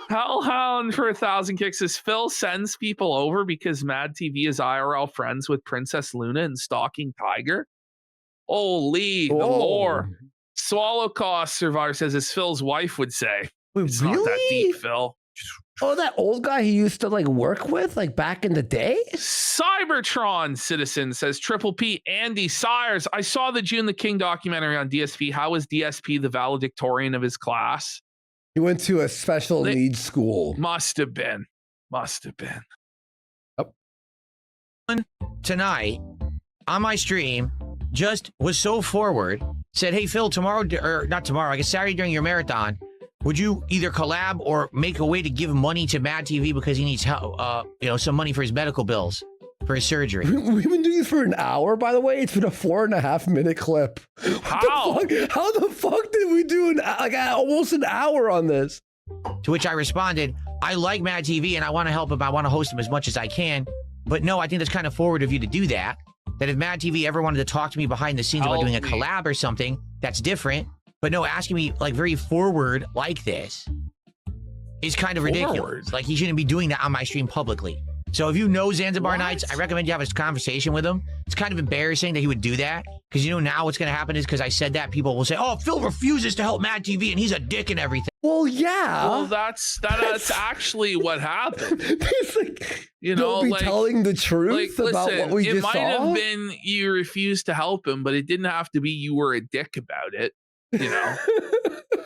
Hellhound for 1,000 kicks says Phil sends people over because Mad TV is IRL friends with Princess Luna and Stalking Tiger. Holy, the lore. Swallow Cost Survivor says, as Phil's wife would say. Wait, it's really? not that deep, Phil. Oh, that old guy he used to like work with, like back in the day? Cybertron Citizen says, Triple P, Andy Sires, I saw the June the King documentary on DSP. How was DSP the valedictorian of his class? He went to a special needs school. Must have been. Yep. Tonight, on my stream, just was so forward, said, hey, Phil, tomorrow, or not tomorrow, I guess Saturday during your marathon, would you either collab or make a way to give money to Mad TV because he needs help, some money for his medical bills, for his surgery? We've been doing this for an hour, by the way. It's been a 4.5-minute clip. How? How the fuck did we do almost an hour on this? To which I responded, I like Mad TV and I want to help him. I want to host him as much as I can. But no, I think that's kind of forward of you to do that. That if Mad TV ever wanted to talk to me behind the scenes about doing a collab or something, that's different. But no, asking me like very forward like this is kind of ridiculous. Like he shouldn't be doing that on my stream publicly. So if you know Zanzibar Nights, I recommend you have a conversation with him. It's kind of embarrassing that he would do that. Because you know now what's going to happen is because I said that, people will say, oh, Phil refuses to help Mad TV and he's a dick and everything. Well, yeah. Well, that's actually what happened. It's like, don't be telling the truth about what we just saw. It might have been you refused to help him, but it didn't have to be you were a dick about it.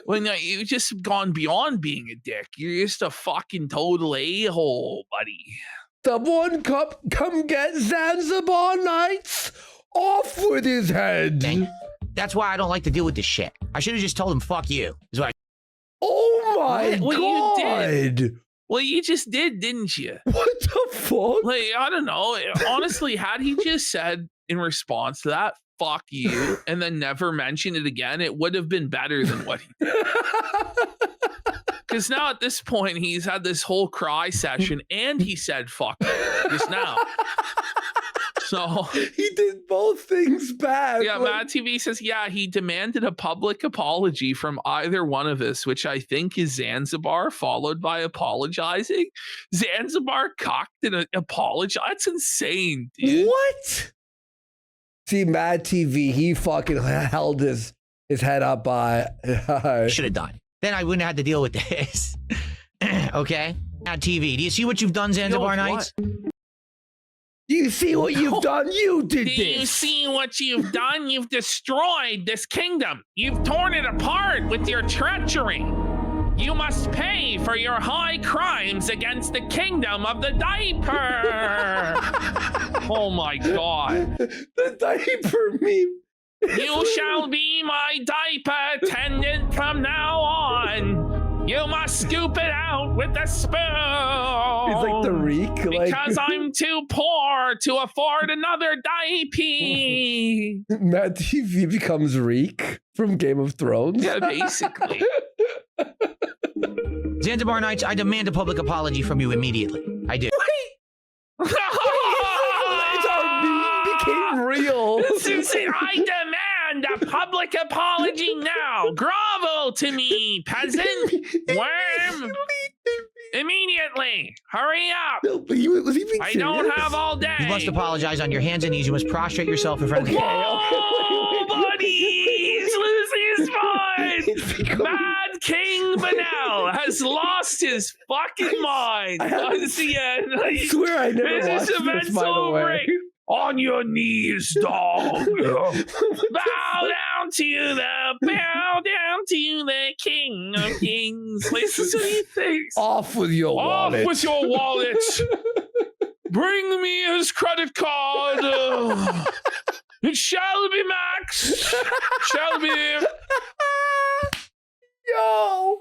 When you just gone beyond being a dick. You're just a fucking total a-hole, buddy. Someone come get Zanzibar Nights off with his head. That's why I don't like to deal with this shit. I should have just told him, fuck you. Is what oh my God. You did. Well, you just did, didn't you? What the fuck? Like, I don't know. Honestly, had he just said in response to that, fuck you, and then never mention it again, it would have been better than what he did. Because now at this point, he's had this whole cry session and he said fuck you just now. So he did both things bad. Yeah, Mad TV says, yeah, he demanded a public apology from either one of us, which I think is Zanzibar, followed by apologizing. Zanzibar cocked and apologized. That's insane, dude. What? See, Mad TV, he fucking held his head up by. Should have done. then I wouldn't have had to deal with this. Okay? On TV. Do you see what you've done, Zanzibar Nights? Do you see what you've done? You did this. Do you see what you've done? You've destroyed this kingdom. You've torn it apart with your treachery. You must pay for your high crimes against the kingdom of the diaper. Oh my God. The diaper meme. You shall be my diaper attendant from now on. You must scoop it out with a spoon. It's like the reek. Because I'm too poor to afford another diaper. Matt TV becomes Reek from Game of Thrones. Yeah, basically. Zanzibar Nights, I demand a public apology from you immediately. I do. It's our meme became real. Susan, I demand a public apology now. Bravo to me, peasant. Worm. Immediately. Hurry up. No, but was he being I serious? don't have all day. You must apologize on your hands and knees. You must prostrate yourself in front of the Whoa, buddy. He's losing his mind. Mad King Benel has lost his fucking mind. Once again. I swear I never watched this, by the way. On your knees, dog. bow down to the King of Kings. This is what he thinks. Off with your wallet. Off with your wallet. Bring me his credit card. It shall be Max. Shall be. Yo.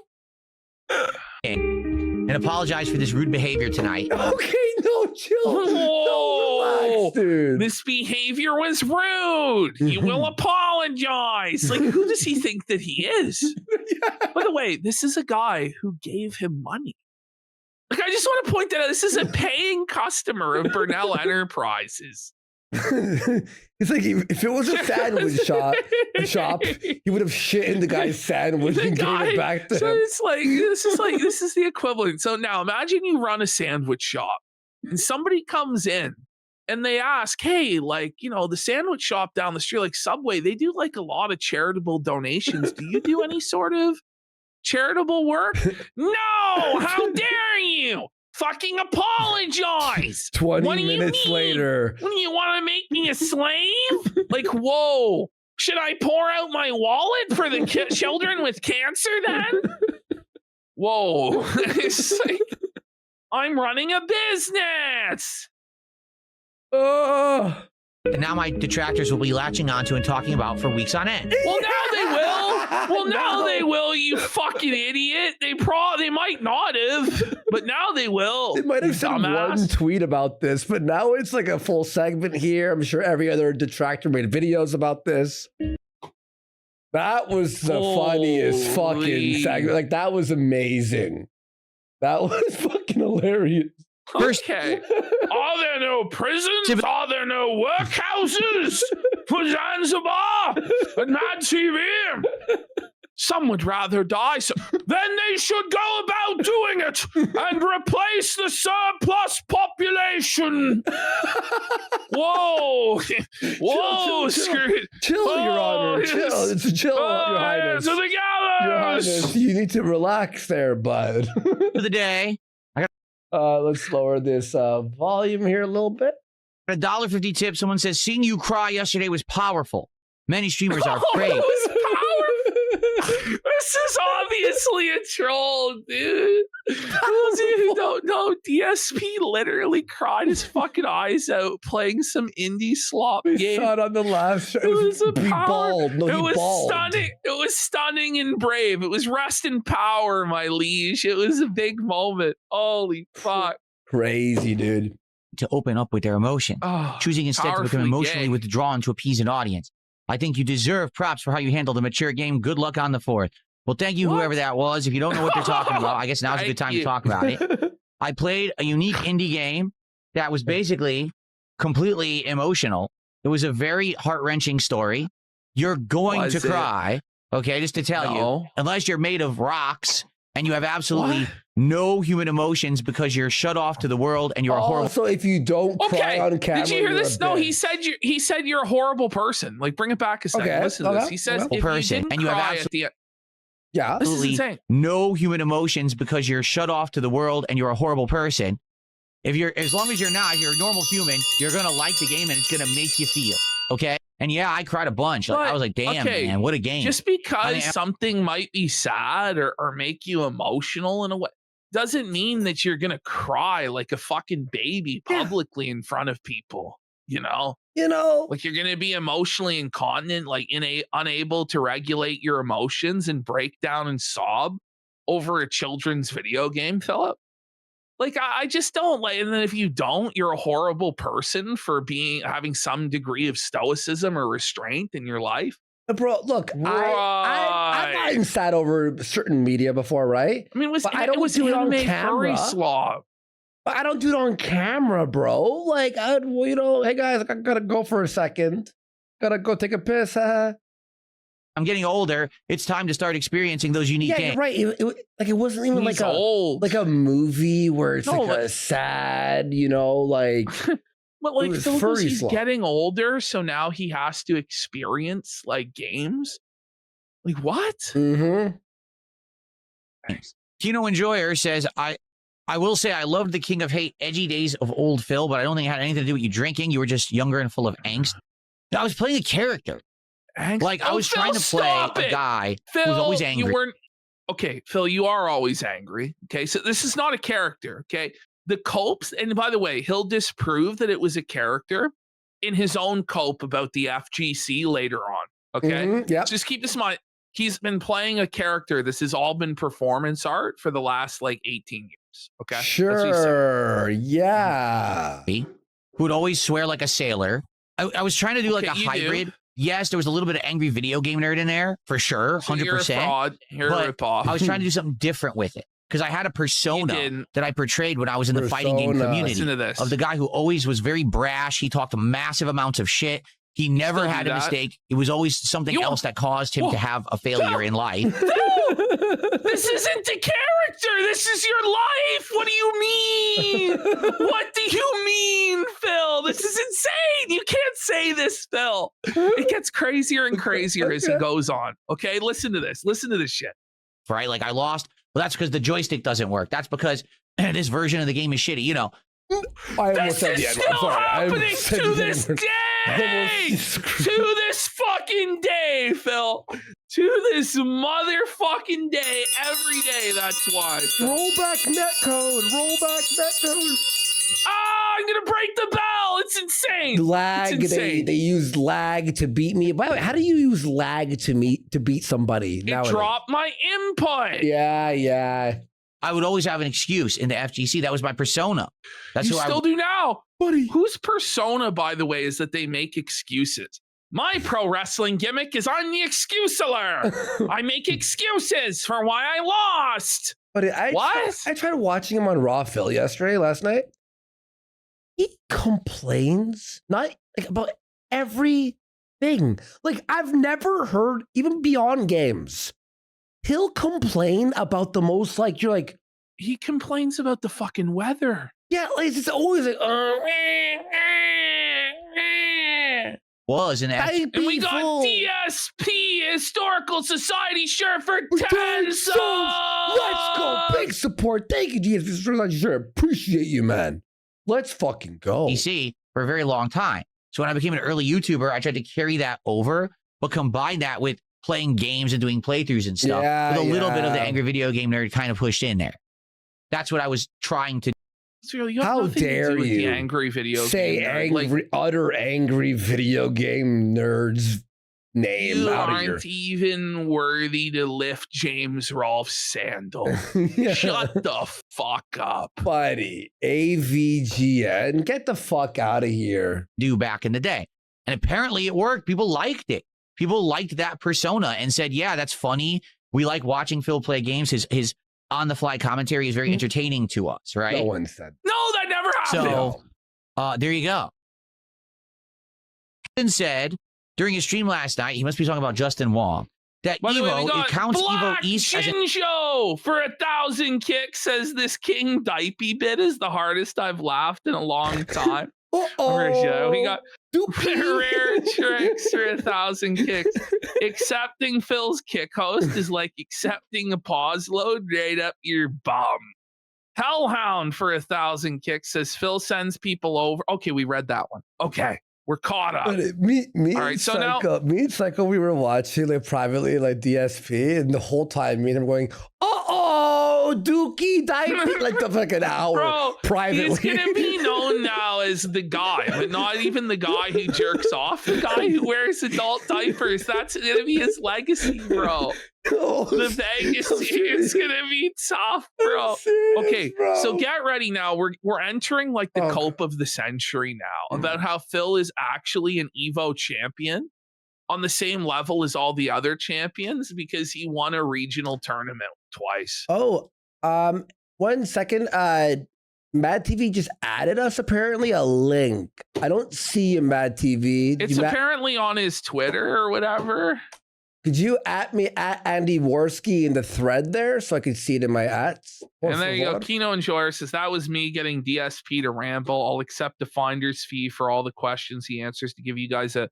and apologize for this rude behavior tonight. Okay, no, chill. Whoa. No, relax, dude. This behavior was rude. He will apologize. Like, who does he think that he is? Yeah. By the way, this is a guy who gave him money. Like, I just want to point that out. This is a paying customer of Burnell Enterprises. It's like if it was a sandwich shop, he would have shit in the guy's sandwich and gave it back to him. It's like this is the equivalent. So now imagine you run a sandwich shop and somebody comes in and they ask, hey, like, you know, the sandwich shop down the street, like Subway, they do like a lot of charitable donations. Do you do any sort of charitable work? No, how dare you? Fucking apologize. 20 minutes later. What do you want to make me a slave? Like, whoa. Should I pour out my wallet for the children with cancer then? Whoa. It's like, I'm running a business. And now my detractors will be latching onto and talking about for weeks on end. Well, now they will. Well, now they will, you fucking idiot. They might not have, but now they will. They might have said one tweet about this, but now it's like a full segment here. I'm sure every other detractor made videos about this. That was the funniest fucking segment. Like, that was amazing. That was fucking hilarious. Okay. Are there no prisons? Are there no workhouses for Zanzibar and Mad TV? Some would rather die. So then they should go about doing it and replace the surplus population. Whoa. Whoa. Chill, Your Honor. Chill. It's a chill, Your Highness. To the Your gallows. Highness, you need to relax there, bud. For the day. Let's lower this volume here a little bit. $1.50 tip. Someone says, seeing you cry yesterday was powerful. Many streamers are afraid. It was powerful. This is obviously a troll, dude. Those of you who don't know, DSP literally cried his fucking eyes out playing some indie slop game. Saw it on the last show. It was a he power. balled. No, it he was balled. stunning. It was stunning and brave. It was rest in power, my liege. It was a big moment. Holy fuck. Crazy, dude. To open up with their emotion, choosing instead to become emotionally withdrawn to appease an audience. I think you deserve props for how you handled the mature game. Good luck on the 4th. Well, thank you, whoever that was. If you don't know what they're talking about, I guess now's a good time to talk about it. I played a unique indie game that was basically completely emotional. It was a very heart-wrenching story. You're going to cry, okay, just to tell you, unless you're made of rocks and you have absolutely no human emotions because you're shut off to the world and you're a horrible. Also, if you don't cry on camera, did you hear this? No, he said you're a horrible person. Like, bring it back a second. Listen to this. He says if person you didn't and you have cry at the end. Yeah. This is insane. No human emotions because you're shut off to the world and you're a horrible person. As long as you're not, you're a normal human, you're going to like the game and it's going to make you feel. Okay. And yeah, I cried a bunch. Like, I was like, damn, man, what a game. Just because something might be sad or make you emotional in a way doesn't mean that you're going to cry like a fucking baby publicly in front of people, you know? Like you're going to be emotionally incontinent, like unable to regulate your emotions and break down and sob over a children's video game, Philip. Like, I just don't like, and then if you don't, you're a horrible person for having some degree of stoicism or restraint in your life. Bro, look, I've gotten sad over certain media before, right? I mean, I don't do it on camera. I don't do it on camera, bro. Like, hey guys, I gotta go for a second. Gotta go take a piss. I'm getting older. It's time to start experiencing those unique games. You're right. It wasn't even like a movie where it's a sad, like. But like Phil, he's getting older, so now he has to experience like games. Like what? Mm-hmm. Kino Enjoyer says, I will say I loved the King of Hate edgy days of old Phil, but I don't think it had anything to do with you drinking. You were just younger and full of angst. I was playing a character. Like I was trying to play a guy who was always angry. Okay, Phil, you are always angry. Okay, so this is not a character. Okay, the copes, and by the way, he'll disprove that it was a character in his own cope about the FGC later on. Okay, just keep this in mind. He's been playing a character. This has all been performance art for the last like 18 years. Okay, sure, yeah. Who would always swear like a sailor. I was trying to do like a hybrid. Yes, there was a little bit of angry video game nerd in there, for sure, 100%. You're a fraud. You're a ripoff. I was trying to do something different with it, because I had a persona that I portrayed when I was in the fighting game community of the guy who always was very brash. He talked massive amounts of shit. He never had a mistake. It was always something else that caused him to have a failure in life. This isn't a character. This is your life. What do you mean? What do you mean, Phil? This is insane. You can't say this, Phil. It gets crazier and crazier as it goes on. Okay, listen to this. Listen to this shit. Right, like I lost. Well, that's because the joystick doesn't work. That's because this version of the game is shitty. You know. This is still happening to this day. To this fucking day, Phil. To this motherfucking day. Every day, that's why. Rollback netcode. Rollback netcode. Ah, I'm gonna break the bell. It's insane. Lag. It's insane. They use lag to beat me. By the way, how do you use lag to beat somebody? It dropped my input. Yeah. I would always have an excuse in the FGC. That was my persona. That's you still do now, buddy. Whose persona, by the way, is that they make excuses? My pro wrestling gimmick is I'm the excuse alert. I make excuses for why I lost. But I tried watching him on Raw Phil last night. He complains about everything. Like I've never heard, even beyond games. He'll complain about the most, like, you're like... He complains about the fucking weather. Yeah, like, it's always like... And we got DSP Historical Society shirt for 10 subs! Let's go! Big support. Thank you, DSP Society shirt. Appreciate you, man. Let's fucking go. PC for a very long time. So when I became an early YouTuber, I tried to carry that over, but combine that with playing games and doing playthroughs and stuff with a little bit of the angry video game nerd kind of pushed in there. That's what I was trying to do. So how dare you the angry video say game angry, utter angry video game nerds name you out of here. aren't even worthy to lift James Rolfe's sandal. Shut the fuck up. Buddy, AVGN, get the fuck out of here. Do back in the day. And apparently it worked. People liked it. People liked that persona and said, yeah, that's funny. We like watching Phil play games. His on-the-fly commentary is very entertaining to us, right? No one said. No, that never happened. So there you go. Kevin said during his stream last night, he must be talking about Justin Wong, that Evo, it counts Evo East as Shinjo for 1,000 kicks, says this King Dipey bit is the hardest I've laughed in a long time. Uh-oh. We got Rare tricks for 1,000 kicks. Accepting Phil's kick host is like accepting a pause load right up your bum. Hellhound for 1,000 kicks says Phil sends people over. Okay, we read that one. Okay, we're caught up. Me All right, so Psycho, me and Psycho, we were watching like privately, like DSP, and the whole time me and him going, Dookie died like the fucking hour. Bro, privately. He's gonna be known now as the guy, but not even the guy who jerks off. The guy who wears adult diapers. That's gonna be his legacy, bro. The Vegas is gonna be tough, bro. Okay, so get ready now. We're entering like the cope of the century now about how Phil is actually an Evo champion on the same level as all the other champions because he won a regional tournament twice. 1 second. Mad TV just added us apparently a link. I don't see a Mad TV. It's apparently on his Twitter or whatever. Could you me at Andy Worski in the thread there so I could see it in my ats? And there you go. Kino Enjoyer says, that was me getting DSP to ramble. I'll accept the finder's fee for all the questions he answers to give you guys a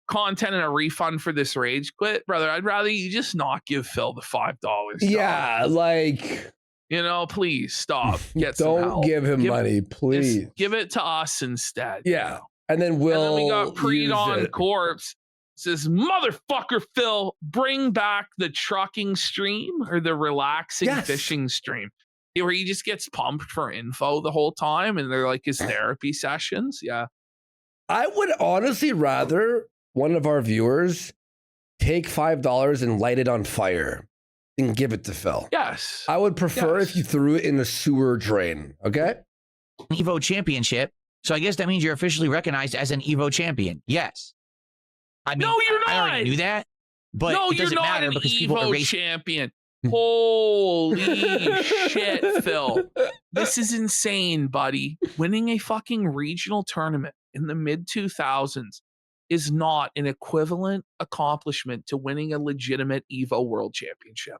content and a refund for this rage quit. Brother, I'd rather you just not give Phil the $5. Yeah, like... You know, please stop. Get some help. Don't give him money, please. Give it to us instead. Yeah. And then we got Pre-Dawn Corpse. Says, motherfucker Phil, bring back the trucking stream or the relaxing fishing stream. Where he just gets pumped for info the whole time and they're like his therapy sessions. Yeah. I would honestly rather one of our viewers take $5 and light it on fire and give it to Phil. Yes. I would prefer if you threw it in a sewer drain. Okay. Evo championship. So I guess that means you're officially recognized as an Evo champion. Yes. I mean, no, you're not. I already knew that, but no, it doesn't you're not matter an because Evo people erase. Champion. Holy shit, Phil. This is insane, buddy. Winning a fucking regional tournament in the mid 2000s is not an equivalent accomplishment to winning a legitimate Evo World Championship.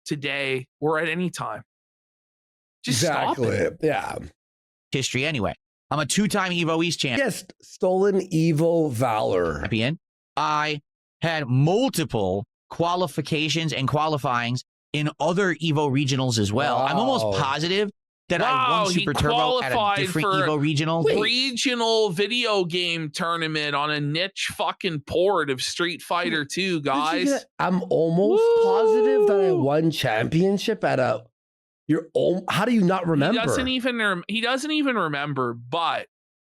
Today or at any time. Just stop it. Yeah. History anyway. I'm a 2-time Evo East champion. Yes, stolen Evo Valor. I had multiple qualifications and qualifyings in other Evo regionals as well. I'm almost positive that I won Super Turbo at a different Evo regional. Regional video game tournament on a niche fucking port of Street Fighter 2, guys. I'm almost positive that I won championship at a... How do you not remember? He doesn't even remember, but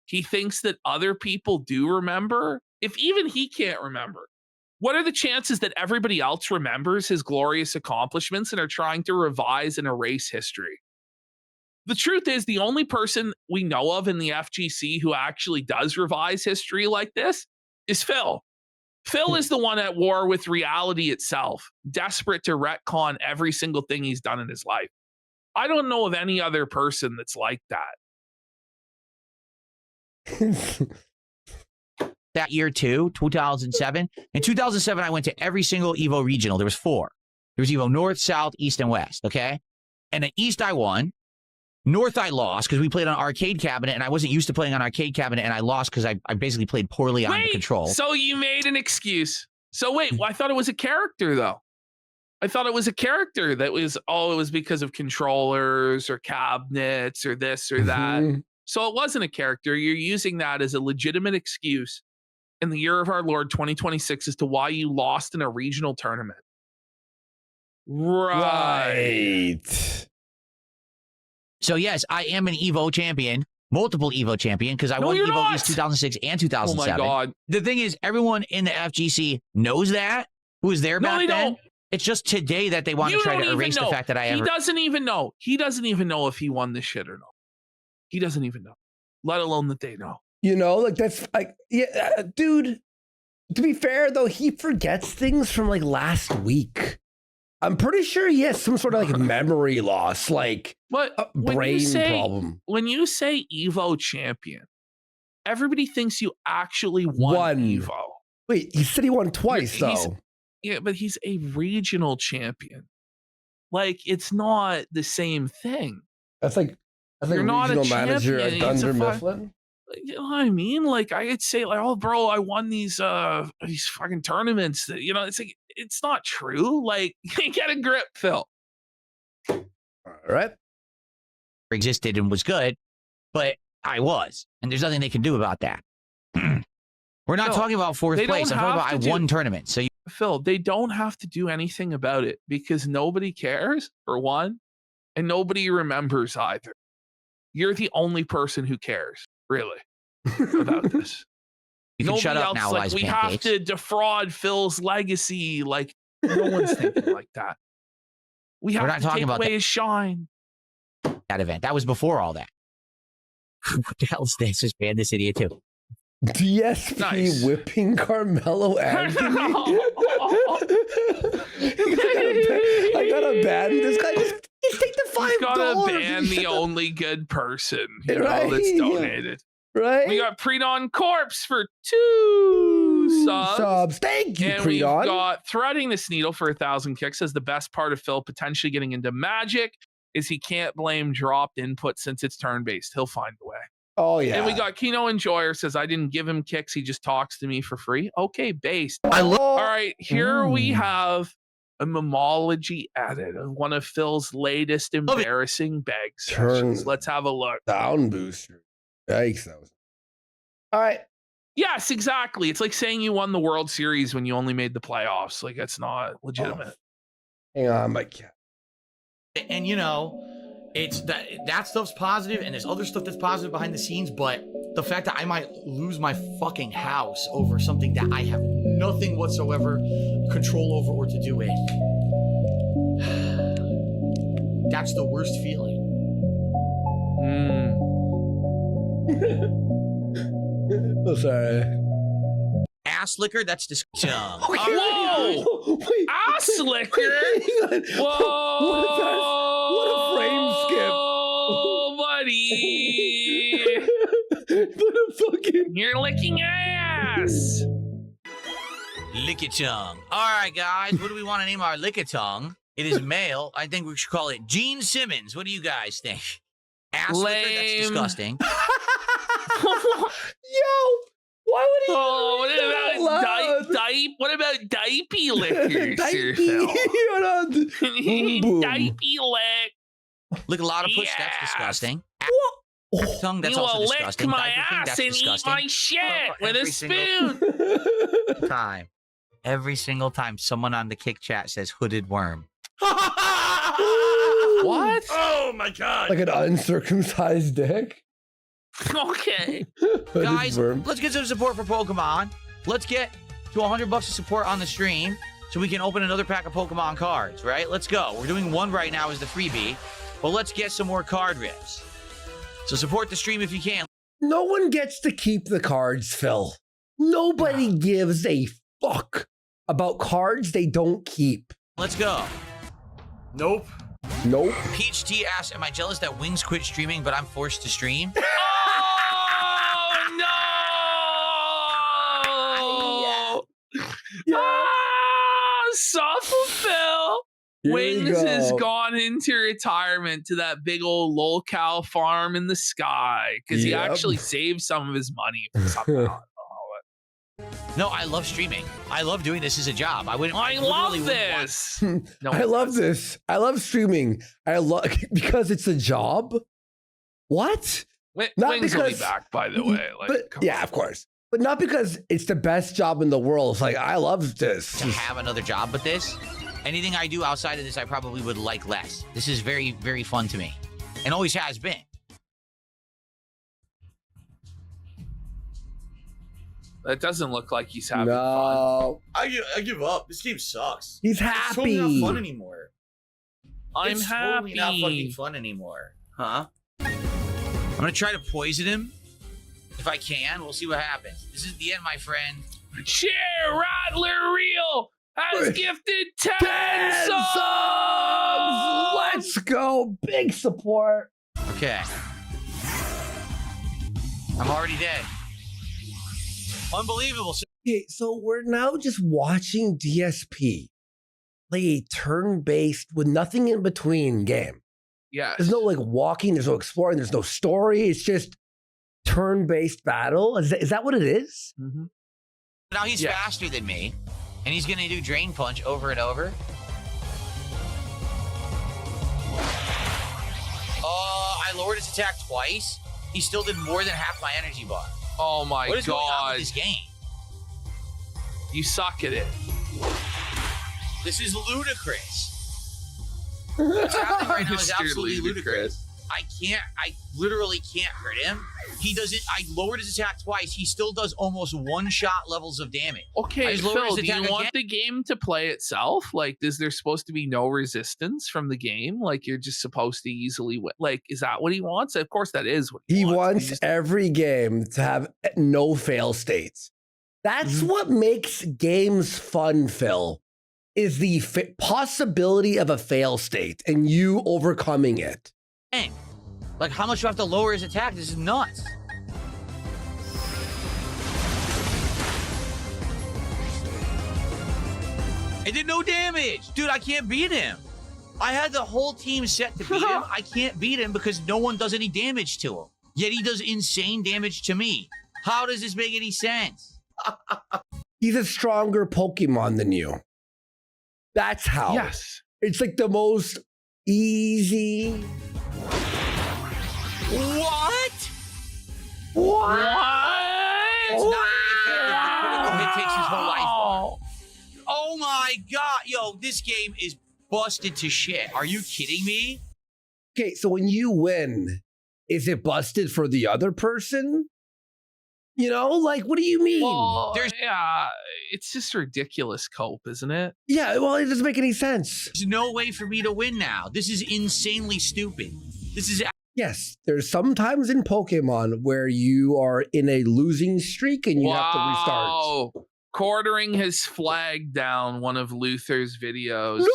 he thinks that other people do remember. If even he can't remember, what are the chances that everybody else remembers his glorious accomplishments and are trying to revise and erase history? The truth is, the only person we know of in the FGC who actually does revise history like this is Phil. Phil is the one at war with reality itself, desperate to retcon every single thing he's done in his life. I don't know of any other person that's like that. That year too, 2007. In 2007, I went to every single Evo regional. There was 4. There was Evo North, South, East, and West, okay? And at East, I won. North, I lost because we played on arcade cabinet, and I wasn't used to playing on arcade cabinet, and I lost because I basically played poorly on the control. So you made an excuse. So wait, I thought it was a character, though. I thought it was a character that was, it was because of controllers or cabinets or this or that. So it wasn't a character. You're using that as a legitimate excuse in the year of our Lord 2026 as to why you lost in a regional tournament. Right. So yes, I am an Evo champion, multiple Evo champion, because I won Evo East 2006 and 2007. Oh my God. The thing is, everyone in the FGC knows that, who was there back then. It's just today that they want to try to erase the fact that I ever... He doesn't even know. He doesn't even know if he won this shit or not. He doesn't even know, let alone that they know. You know, like that's like, yeah, dude, to be fair though, he forgets things from like last week. I'm pretty sure he has some sort of like memory loss, like brain problem. When you say Evo champion, everybody thinks you actually won Evo. Wait, he said he won twice though. Yeah, but he's a regional champion. Like, it's not the same thing. That's like a regional manager at Thunder Mifflin. You know what I mean? Like I could say like, oh bro, I won these fucking tournaments that, you know, it's like, it's not true. Like get a grip, Phil. All right. Existed and was good, but I was. And there's nothing they can do about that. We're not talking about fourth place. I'm talking about I won tournaments. So Phil, they don't have to do anything about it because nobody cares, for one, and nobody remembers either. You're the only person who cares, really, about this. You can shut up now, like, we have to defraud Phil's legacy. Like, no one's thinking like that. We have to take away his shine. That event. That was before all that. What the hell is this? Just ban this idiot too. DSP whipping Carmelo Anthony. I gotta ban this guy. Just take the $5. He's gotta ban the only good person, you know, that's donated. Right? We got Predon Corpse for 2 subs. Thank you, and Predon. We've got Threading This Needle for 1,000 kicks as the best part of Phil potentially getting into Magic is he can't blame dropped input since it's turn-based. He'll find a way. Oh, yeah. And we got Kino Enjoyer says, I didn't give him kicks. He just talks to me for free. Okay, based. All right, here we have a Memology edit of one of Phil's latest embarrassing bag sessions. Let's have a look. Down booster. Yikes. That was... All right. Yes, exactly. It's like saying you won the World Series when you only made the playoffs. Like, that's not legitimate. Hang on, my cat. And, you know, it's that stuff's positive, and there's other stuff that's positive behind the scenes, but the fact that I might lose my fucking house over something that I have nothing whatsoever control over or to do with, that's the worst feeling. Oh, sorry. Ass liquor, that's disgusting. Whoa! Wait, ass liquor? Whoa! What a frame skip. Oh, buddy. What a fucking... You're licking ass. Lickitung. All right, guys, what do we want to name our Lickitung? It is male. I think we should call it Gene Simmons. What do you guys think? Ass liquor, that's disgusting. Yo! Why would he? Oh, what about diapy liquors? Diapy lick. Lick a lot of push, that's disgusting. Tongue, that's you also will disgusting. lick my ass and disgusting. eat my shit with a spoon. Time. Every single time someone on the Kick chat says hooded worm. What? Oh my god. Like an uncircumcised dick? Okay. Guys, let's get some support for Pokemon. Let's get to $100 of support on the stream so we can open another pack of Pokemon cards, right? Let's go. We're doing one right now as the freebie, but let's get some more card rips. So support the stream if you can. No one gets to keep the cards, Phil. Nobody gives a fuck about cards they don't keep. Let's go. Nope. Nope. Peach T asks, am I jealous that Wings quit streaming, but I'm forced to stream? Oh, no! Yeah. Suffer Phil. Wings has gone into retirement to that big old lolcow farm in the sky because he actually saved some of his money for something. No, I love streaming. I love doing this as a job. I love this. No, I love this. I love streaming. I love because it's a job. What? Wings will be back, by the way. Like, yeah, of course. But not because it's the best job in the world. It's like, I love this. To have another job but this, anything I do outside of this, I probably would like less. This is very, very fun to me and always has been. It doesn't look like he's having fun. I give up. This game sucks. He's happy. It's totally not fun anymore. I'm happy. Totally not fucking fun anymore. Huh? I'm going to try to poison him. If I can, we'll see what happens. This is the end, my friend. Share Rattler Real has gifted 10 subs. Let's go. Big support. Okay. I'm already dead. Unbelievable. Okay, so we're now just watching DSP play a turn-based with nothing in between game. Yeah. There's no like walking, there's no exploring, there's no story. It's just turn-based battle. Is that what it is? Mm-hmm. Now he's faster than me, and he's going to do Drain Punch over and over. I lowered his attack twice. He still did more than half my energy bar. Oh my What is going on god. with this game? You suck at it. This is ludicrous. What's happening right now is absolutely ludicrous. I literally can't hurt him. He doesn't, I lowered his attack twice. He still does almost one-shot levels of damage. Okay, Phil, do you want the game to play itself? Like, is there supposed to be no resistance from the game? Like, you're just supposed to easily win? Like, is that what he wants? Of course, that is what he wants. He wants every game to have no fail states. That's what makes games fun, Phil, is the possibility of a fail state and you overcoming it. Dang. Like, how much do I have to lower his attack? This is nuts. It did no damage. Dude, I can't beat him. I had the whole team set to beat him. I can't beat him because no one does any damage to him. Yet he does insane damage to me. How does this make any sense? He's a stronger Pokemon than you. That's how. Yes. It's like the most easy. What? What? It's not critical hit takes his whole life bar. Oh my god, yo, this game is busted to shit. Are you kidding me? Okay, so when you win, is it busted for the other person? You know, like, what do you mean? Well, yeah, it's just ridiculous cope, isn't it? Yeah, well, it doesn't make any sense. There's no way for me to win now. This is insanely stupid. This is... Yes, there's sometimes in Pokemon where you are in a losing streak and you have to restart. Quartering his flag down one of Luther's videos. No.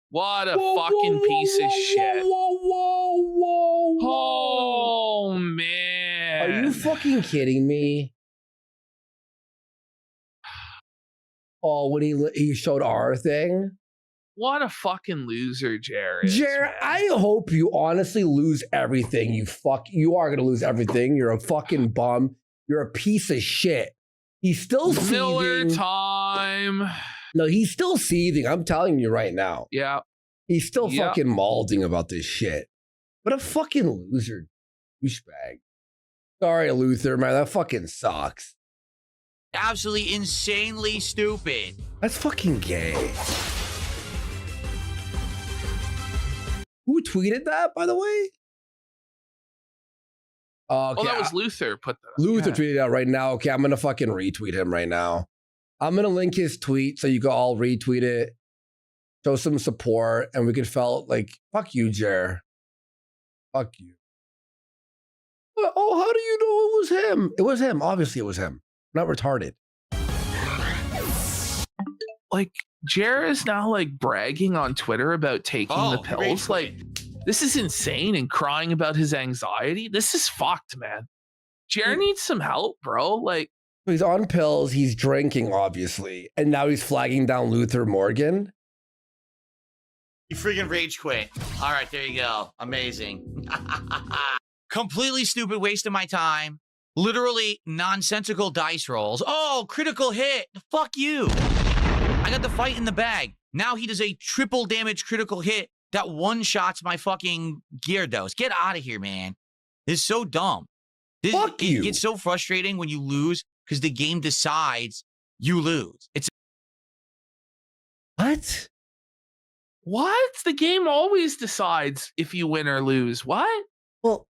What a fucking piece of shit. Oh, man. Are you fucking kidding me? Oh, when he showed our thing? What a fucking loser, Jared. Jared, I hope you honestly lose everything. You are going to lose everything. You're a fucking bum. You're a piece of shit. He's still Miller seething. time. No, he's still seething. I'm telling you right now. Yeah. He's still fucking malding about this shit. What a fucking loser douchebag. Sorry, Luther, man. That fucking sucks. Absolutely insanely stupid. That's fucking gay. Who tweeted that, by the way? Okay. Oh, that was Luther. Put that. Luther tweeted out right now. Okay, I'm gonna fucking retweet him right now. I'm gonna link his tweet so you can all retweet it, show some support, and we could felt like, fuck you, Jer. Fuck you. Oh, how do you know it was him? It was him. Obviously, it was him. Not retarded. Like, Jer is now like bragging on Twitter about taking the pills. Like, this is insane, and crying about his anxiety. This is fucked, man. Jer needs some help, bro. Like, he's on pills. He's drinking, obviously, and now he's flagging down Luther Morgan. You freaking rage quit. All right, there you go. Amazing. Completely stupid waste of my time. Literally nonsensical dice rolls. Oh, critical hit. Fuck you. I got the fight in the bag. Now he does a triple damage critical hit that one-shots my fucking Gyarados. Get out of here, man. This is so dumb. Fuck you. It gets so frustrating when you lose because the game decides you lose. It's what? What? The game always decides if you win or lose. What? Well,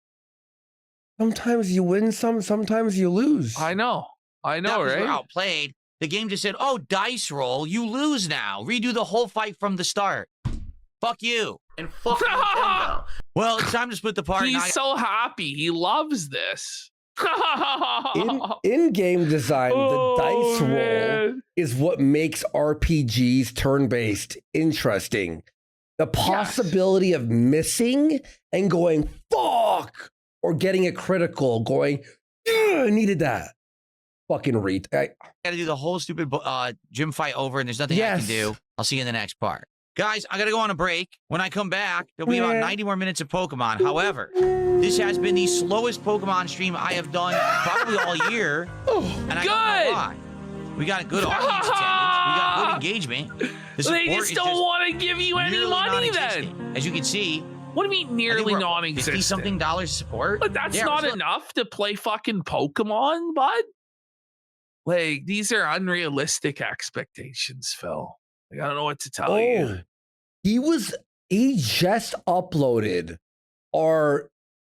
sometimes you win, sometimes you lose. I know, right? We're outplayed. The game just said, oh, dice roll, you lose now. Redo the whole fight from the start. Fuck you. And fuck Nintendo. Well, it's time to split the party. He's so happy. He loves this. In game design, the dice roll is what makes RPGs turn-based interesting. The possibility of missing and going, fuck, or getting a critical, going, I needed that. Fucking read. I gotta do the whole stupid gym fight over, and there's nothing I can do. I'll see you in the next part. Guys, I gotta go on a break. When I come back, there'll be about 90 more minutes of Pokemon. However, This has been the slowest Pokemon stream I have done probably all year. And I don't know why. We got a good audience attendance. We got good engagement. They just don't want to give you any money then. As you can see. What do you mean nearly non-existent? $50-something support. But that's not enough to play fucking Pokemon, bud. Like, these are unrealistic expectations, Phil. Like, I don't know what to tell you. He just uploaded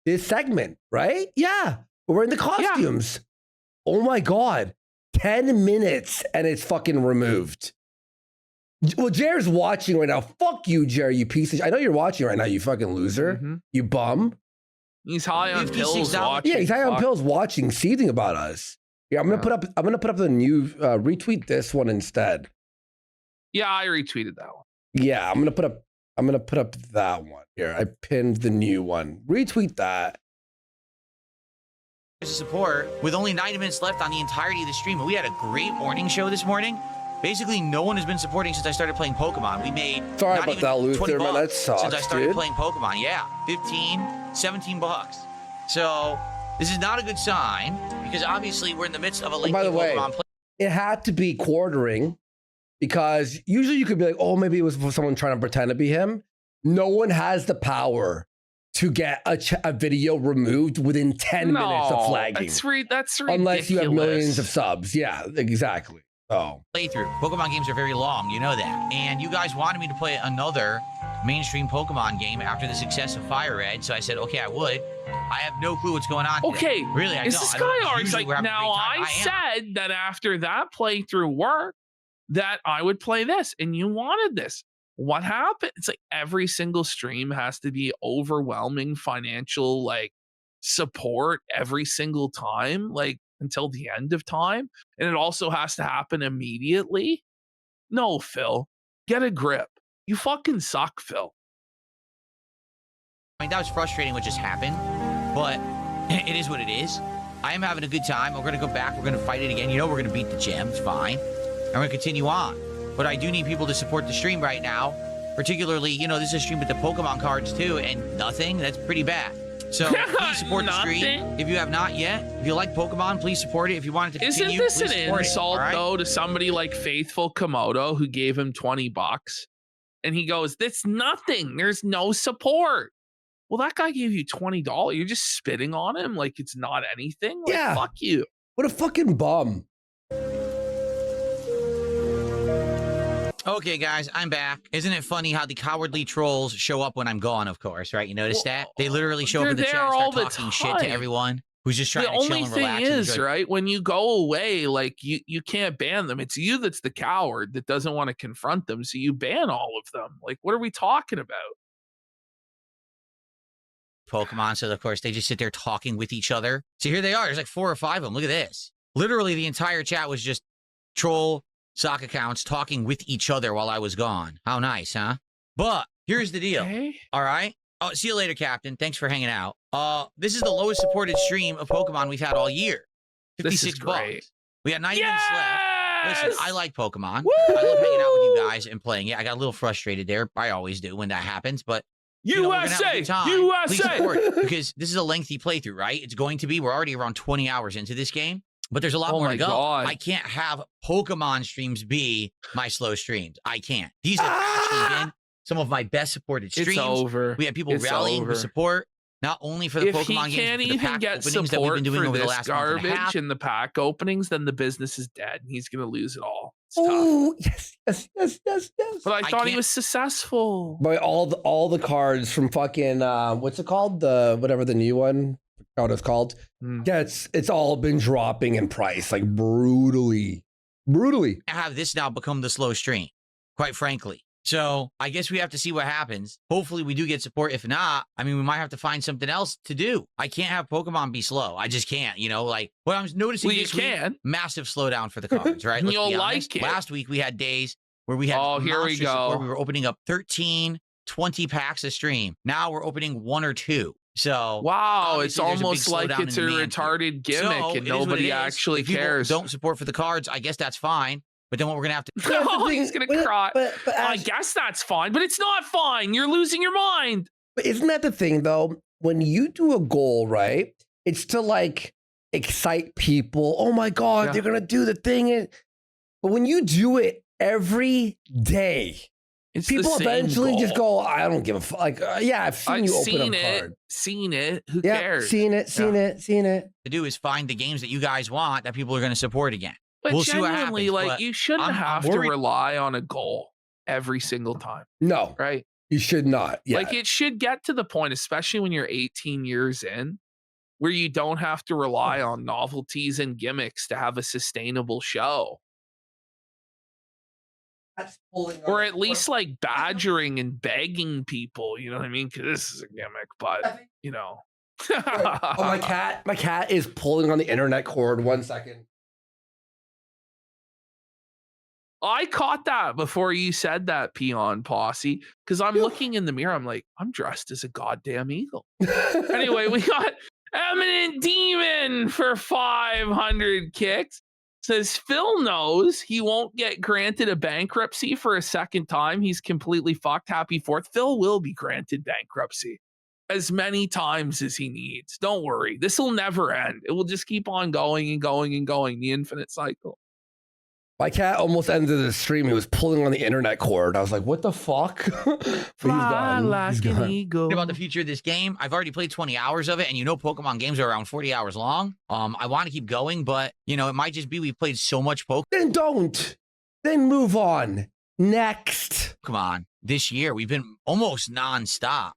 this segment, right? Yeah. We're in the costumes. Yeah. Oh my God. 10 minutes and it's fucking removed. Well, Jared's watching right now. Fuck you, Jared, you piece of shit. I know you're watching right now, you fucking loser. You bum. He's high on pills watching. Yeah, he's high on pills watching, seething about us. Yeah, I'm gonna put up the new retweet this one instead. Yeah, I retweeted that one. Yeah, I'm gonna put up that one here. I pinned the new one. Retweet that. Support with only 90 minutes left on the entirety of the stream. We had a great morning show this morning. Basically, no one has been supporting since I started playing Pokemon. We made sorry about that, Luther, man. That sucks, since I started playing Pokemon. Yeah, 15, 17 bucks. So this is not a good sign because obviously we're in the midst of a lengthy Pokemon play. It had to be quartering because usually you could be like, oh, maybe it was for someone trying to pretend to be him. No one has the power to get a video removed within 10 minutes of flagging. That's ridiculous. Unless you have millions of subs. Yeah, exactly. Oh. Playthrough. Pokemon games are very long, you know that. And you guys wanted me to play another mainstream Pokemon game after the success of Fire Red, so I said, okay, I would. I have no clue what's going on today. Okay. Really, I don't. Is this guy already like, now I said that after that playthrough worked, that I would play this, and you wanted this. What happened? It's like every single stream has to be overwhelming financial like support every single time, like until the end of time, and it also has to happen immediately. No, Phil, get a grip. You fucking suck, Phil. I mean, that was frustrating what just happened, but it is what it is. I am having a good time. We're gonna go back. We're gonna fight it again. You know, we're gonna beat the gym. It's fine. And we're gonna continue on. But I do need people to support the stream right now. Particularly, you know, this is a stream with the Pokemon cards too, and nothing. That's pretty bad. So please support the stream if you have not yet. If you like Pokemon, please support it. If you want it to continue, isn't this an insult though to somebody like Faithful Komodo who gave him $20 and he goes, "That's nothing. There's no support." Well, that guy gave you $20. You're just spitting on him like it's not anything. Like, yeah, fuck you. What a fucking bum. Okay, guys, I'm back. Isn't it funny how the cowardly trolls show up when I'm gone, of course, right? You notice that? They literally show up in the chat and start talking shit to everyone who's just trying to chill and relax. The only thing is, right, when you go away, like, you can't ban them. It's you that's the coward that doesn't want to confront them, so you ban all of them. Like, what are we talking about? Pokemon, so of course, they just sit there talking with each other. So here they are. There's like 4 or 5 of them. Look at this. Literally, the entire chat was just troll sock accounts talking with each other while I was gone. How nice, huh? But here's the deal. All right. Oh, see you later, Captain. Thanks for hanging out. This is the lowest supported stream of Pokemon we've had all year. 56 bucks. We got 90 minutes left. Listen, I like Pokemon. Woo! I love hanging out with you guys and playing. Yeah, I got a little frustrated there. I always do when that happens, but USA! Please support it, because this is a lengthy playthrough, right? It's going to be. We're already around 20 hours into this game. But there's a lot more to go. God. I can't have Pokemon streams be my slow streams. I can't. These have actually been some of my best supported streams. It's over. We had people rallying for support, not only for the Pokemon games, but the pack openings that we've been doing over the last month and a half. And the pack openings, then the business is dead. And he's going to lose it all. Oh, yes. But I thought he was successful. By all the cards from fucking, what's it called? Whatever the new one. What it's called. Yeah, it's all been dropping in price, like brutally. I have this now become the slow stream, quite frankly. So I guess we have to see what happens. Hopefully we do get support. If not, I mean, we might have to find something else to do. I can't have Pokemon be slow. I just can't, you know, like what I'm noticing this week, massive slowdown for the cards, right? You'll like it. Last week we had days where we had here we go. Where we were opening up 13, 20 packs a stream. Now we're opening 1 or 2. So wow, it's almost like it's a retarded gimmick and nobody actually cares. Don't support for the cards. I guess that's fine. But then what we're gonna have to oh, he's gonna cry. But I guess that's fine, but it's not fine. You're losing your mind. But isn't that the thing though? when you do a goal, right? It's to like excite people. Oh my God, they're gonna do the thing. But when you do it every day, people eventually just go, I don't give a fuck. Like, yeah, I've seen you open a card. Seen it. Who cares? Seen it. To do is find the games that you guys want that people are going to support again. But we'll genuinely, see what happens, like, you shouldn't have to rely on a goal every single time. No. Right? You should not. Yeah. Like, it should get to the point, especially when you're 18 years in, where you don't have to rely on novelties and gimmicks to have a sustainable show. Or at least like badgering and begging people, you know what I mean? Because this is a gimmick, but you know. Oh, my cat is pulling on the internet cord. 1 second. I caught that before you said that, Peon Posse, because I'm looking in the mirror. I'm like, I'm dressed as a goddamn eagle. Anyway, we got Eminent Demon for 500 kicks. Says Phil knows he won't get granted a bankruptcy for a second time. He's completely fucked. Happy 4th. Phil will be granted bankruptcy as many times as he needs. Don't worry. This will never end. It will just keep on going and going and going. The infinite cycle. My cat almost ended the stream. He was pulling on the internet cord. I was like, what the fuck? Fly like an eagle. About the future of this game, I've already played 20 hours of it, and you know Pokemon games are around 40 hours long. I want to keep going, but, you know, it might just be we've played so much Pokemon. Then don't. Then move on. Next. Come on. This year, we've been almost nonstop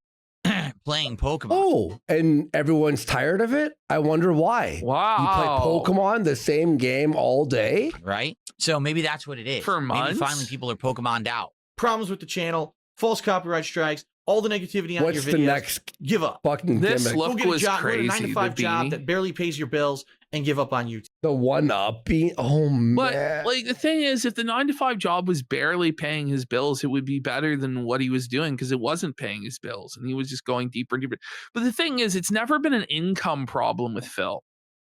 playing Pokemon. Oh, and everyone's tired of it? I wonder why. Wow. You play Pokemon, the same game all day? Right? So maybe that's what it is. For months? Maybe finally people are Pokemon'd out. Problems with the channel, false copyright strikes, all the negativity on your videos. What's the next Give up. fucking This gimmick? look Go get a was job, go get a crazy. 9-to-5 job that barely pays your bills and give up on YouTube. The one-upping? Oh, man. But like the thing is, if the 9-to-5 job was barely paying his bills, it would be better than what he was doing because it wasn't paying his bills and he was just going deeper and deeper. But the thing is, it's never been an income problem with Phil.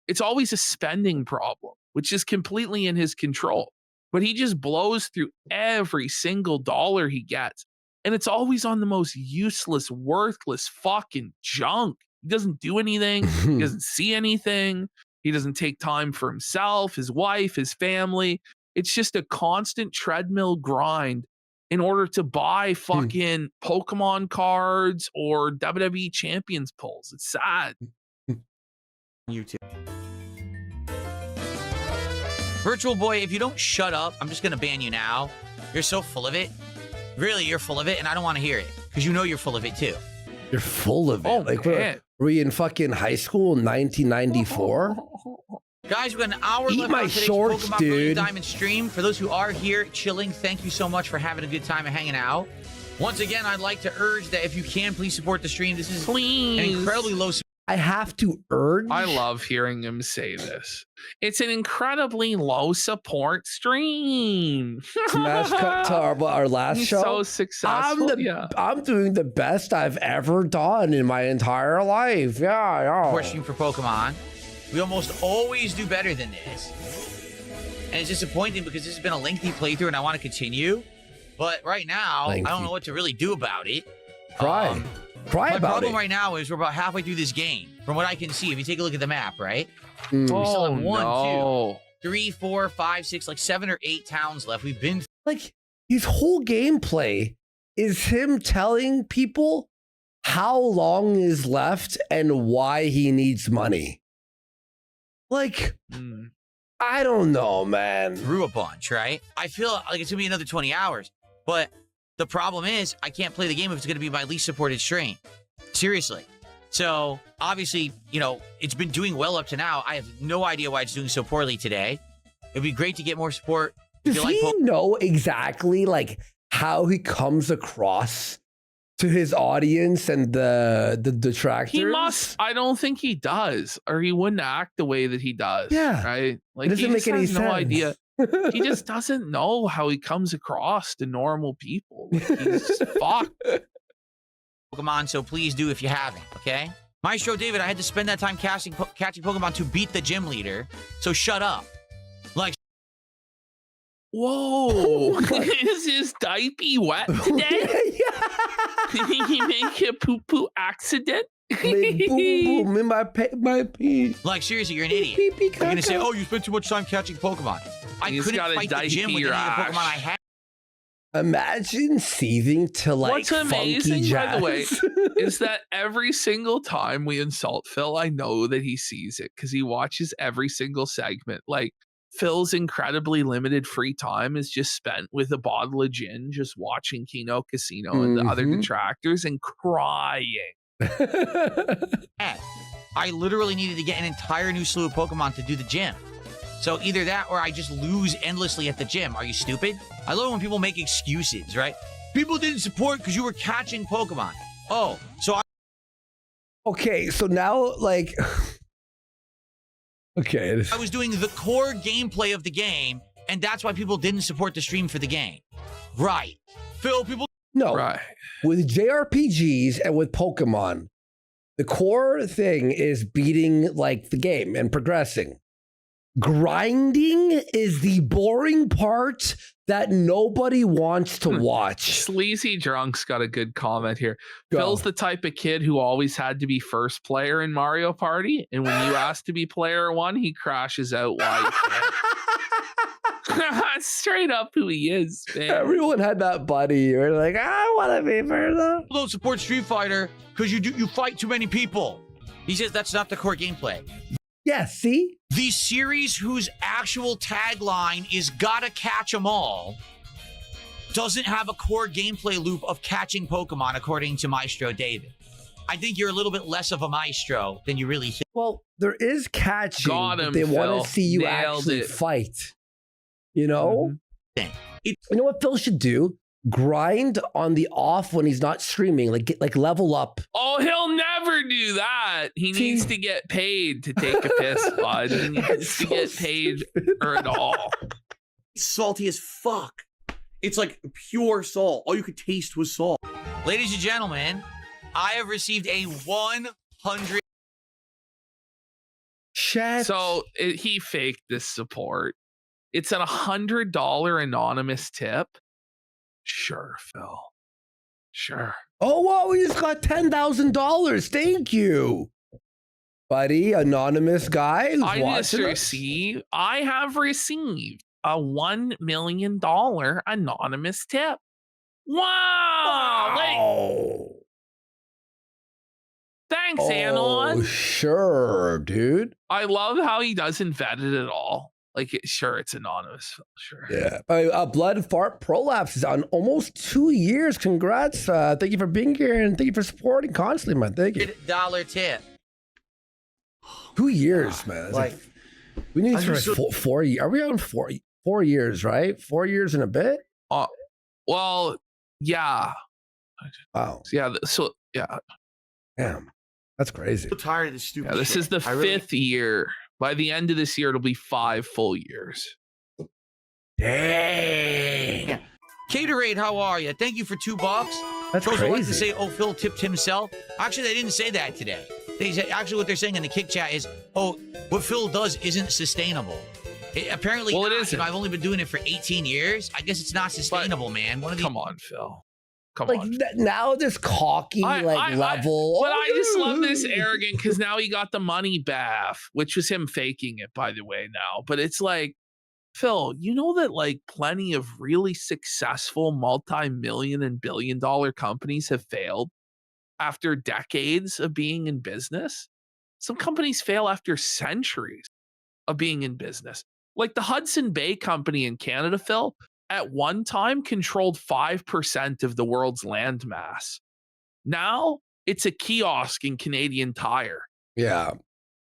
It's always a spending problem, which is completely in his control. But he just blows through every single dollar he gets. And it's always on the most useless, worthless fucking junk. He doesn't do anything. He doesn't see anything. He doesn't take time for himself, his wife, his family. It's just a constant treadmill grind in order to buy fucking Pokemon cards or WWE Champions pulls. It's sad. YouTube. Virtual Boy, if you don't shut up, I'm just going to ban you now. You're so full of it. Really, you're full of it, and I don't want to hear it because you know you're full of it too. You're full of it. Oh, like, man. were you in fucking high school in 1994? Guys, we got an hour Eat left my on today's shorts, Pokemon dude. Brilliant Diamond stream. For those who are here chilling, thank you so much for having a good time and hanging out. Once again, I'd like to urge that if you can, please support the stream. This is an incredibly low. I have to urge. I love hearing him say this. It's an incredibly low support stream. Smash cut to our last He's show. so successful. I'm doing the best I've ever done in my entire life. Yeah. Question for Pokemon. We almost always do better than this. And it's disappointing because this has been a lengthy playthrough and I want to continue. But right now, I don't know what to really do about it. Cry. Cry My about problem it. right now is we're about halfway through this game. From what I can see, if you take a look at the map, right? Mm. We still have 1, no. 2, 3, 4, 5, 6, like 7 or 8 towns left. We've been Like, his whole gameplay is him telling people how long is left and why he needs money. Like, I don't know, man. through a bunch, right? I feel like it's gonna be another 20 hours. But the problem is I can't play the game if it's gonna be my least supported stream. Seriously. So obviously, you know, it's been doing well up to now. I have no idea why it's doing so poorly today. It'd be great to get more support. If Does you like he know exactly like how he comes across to his audience and the detractors? He must. I don't think he does, or he wouldn't act the way that he does. Yeah. Right? Like, It doesn't he make just any has sense. no idea. He just doesn't know how he comes across to normal people. Like, he's fucked. Pokemon, so please do if you haven't, okay? Maestro David, I had to spend that time catching Pokemon to beat the gym leader, so shut up. Like, Whoa. Is his diaper wet today? Did he make a poo-poo accident? Make boom boom in my pee. Like, seriously, you're an idiot. You're going to say, oh, you spent too much time catching Pokemon. I couldn't fight the gym with any of the Pokemon I had. Imagine seething to like What's amazing, jazz. by the way, is that every single time we insult Phil, I know that he sees it because he watches every single segment. Like, Phil's incredibly limited free time is just spent with a bottle of gin, just watching Kino Casino and the other detractors and crying. I literally needed to get an entire new slew of Pokemon to do the gym. So either that or I just lose endlessly at the gym. Are you stupid? I love when people make excuses, right? People didn't support because you were catching Pokemon. Oh, so okay, so now like okay. I was doing the core gameplay of the game, and that's why people didn't support the stream for the game. Right. Phil, people... No. Right. With JRPGs and with Pokemon, the core thing is beating like the game and progressing. Grinding is the boring part that nobody wants to watch. Sleazy Drunk's got a good comment here. Go. Phil's the type of kid who always had to be first player in Mario Party, and when you ask to be player one, he crashes out. Why? Straight up who he is, man. Everyone had that buddy. You're like, I want to be first. People don't support Street Fighter because you fight too many people. He says that's not the core gameplay. Yeah, see? The series whose actual tagline is gotta catch 'em all doesn't have a core gameplay loop of catching Pokemon, according to Maestro David. I think you're a little bit less of a maestro than you really think. Well, there is catching. Got him, they want Phil. to see you Nailed actually it. fight. You know? You know what Phil should do? Grind on the off when he's not streaming. Like get like level up. Oh, he'll never do that. He needs to get paid to take a piss, bud. He needs to get paid for it all. It's salty as fuck. It's like pure salt. All you could taste was salt. Ladies and gentlemen, I have received a 100. Shit. So he faked this support. It's a $100 anonymous tip. Sure, Phil. Sure. Oh, wow, we just got $10,000. Thank you, buddy. Anonymous guy who's I watching us. receive. I have received a $1 million anonymous tip. Wow! Wow. Thanks, Oh, Anon. sure, dude. I love how he doesn't vet it at all. Like, sure, it's anonymous. Sure. Yeah. Blood Fart Prolapse is on almost 2 years. Congrats. Thank you for being here and thank you for supporting constantly, man. Thank you. $100 tip. 2 years, man. It's Like, we need I'm for just like so- 4 years. Are we on 4 years, right? 4 years and a bit? Well, yeah. Wow. Yeah. So, yeah. Damn. That's crazy. I'm so tired of this stupid Yeah. This shit. is the I really- fifth year. By the end of this year, it'll be 5 full years. Dang. Caterade, how are you? Thank you for $2. That's Those who like to crazy. say, oh, Phil tipped himself. Actually, they didn't say that today. They said, actually, what they're saying in the kick chat is, oh, what Phil does isn't sustainable. Apparently, Well, it not. isn't. I've only been doing it for 18 years. I guess it's not sustainable, man. One of the Come on, Phil. Come Like on. now this cocky level. But I just love this arrogant because now he got the money bath, which was him faking it, by the way, now. But it's like, Phil, you know that like plenty of really successful multi-million and billion-dollar companies have failed after decades of being in business? Some companies fail after centuries of being in business. Like the Hudson Bay Company in Canada, Phil, at one time controlled 5% of the world's land mass. Now it's a kiosk in Canadian Tire. Yeah.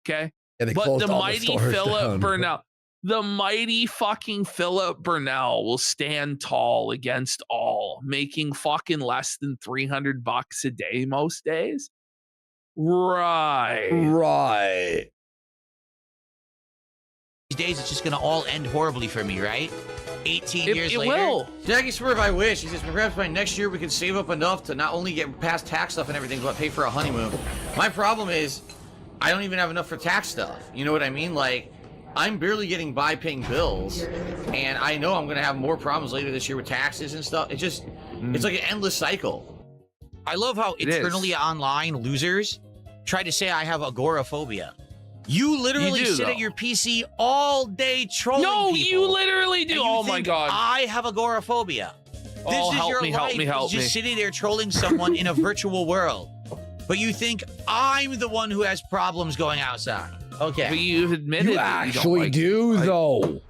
Okay. Yeah, they But closed the all mighty stores Philip down. Burnell, the mighty fucking Philip Burnell will stand tall against all, making fucking less than $300 a day most days. Right. Right. these days, it's just going to all end horribly for me, right? 18 years It later. will. Jackie Swerve, I wish. He says, perhaps by next year we can save up enough to not only get past tax stuff and everything, but pay for a honeymoon. My problem is, I don't even have enough for tax stuff. You know what I mean? Like, I'm barely getting by paying bills, and I know I'm going to have more problems later this year with taxes and stuff. It's just, it's like an endless cycle. I love how It is. eternally online losers try to say I have agoraphobia. You literally sit at your PC all day trolling people. No, you literally do. Oh my God. I have agoraphobia. Oh, This is your life. Help me. Just sitting there trolling someone in a virtual world. But you think I'm the one who has problems going outside. Okay. But you've admitted You that actually you don't like do, though.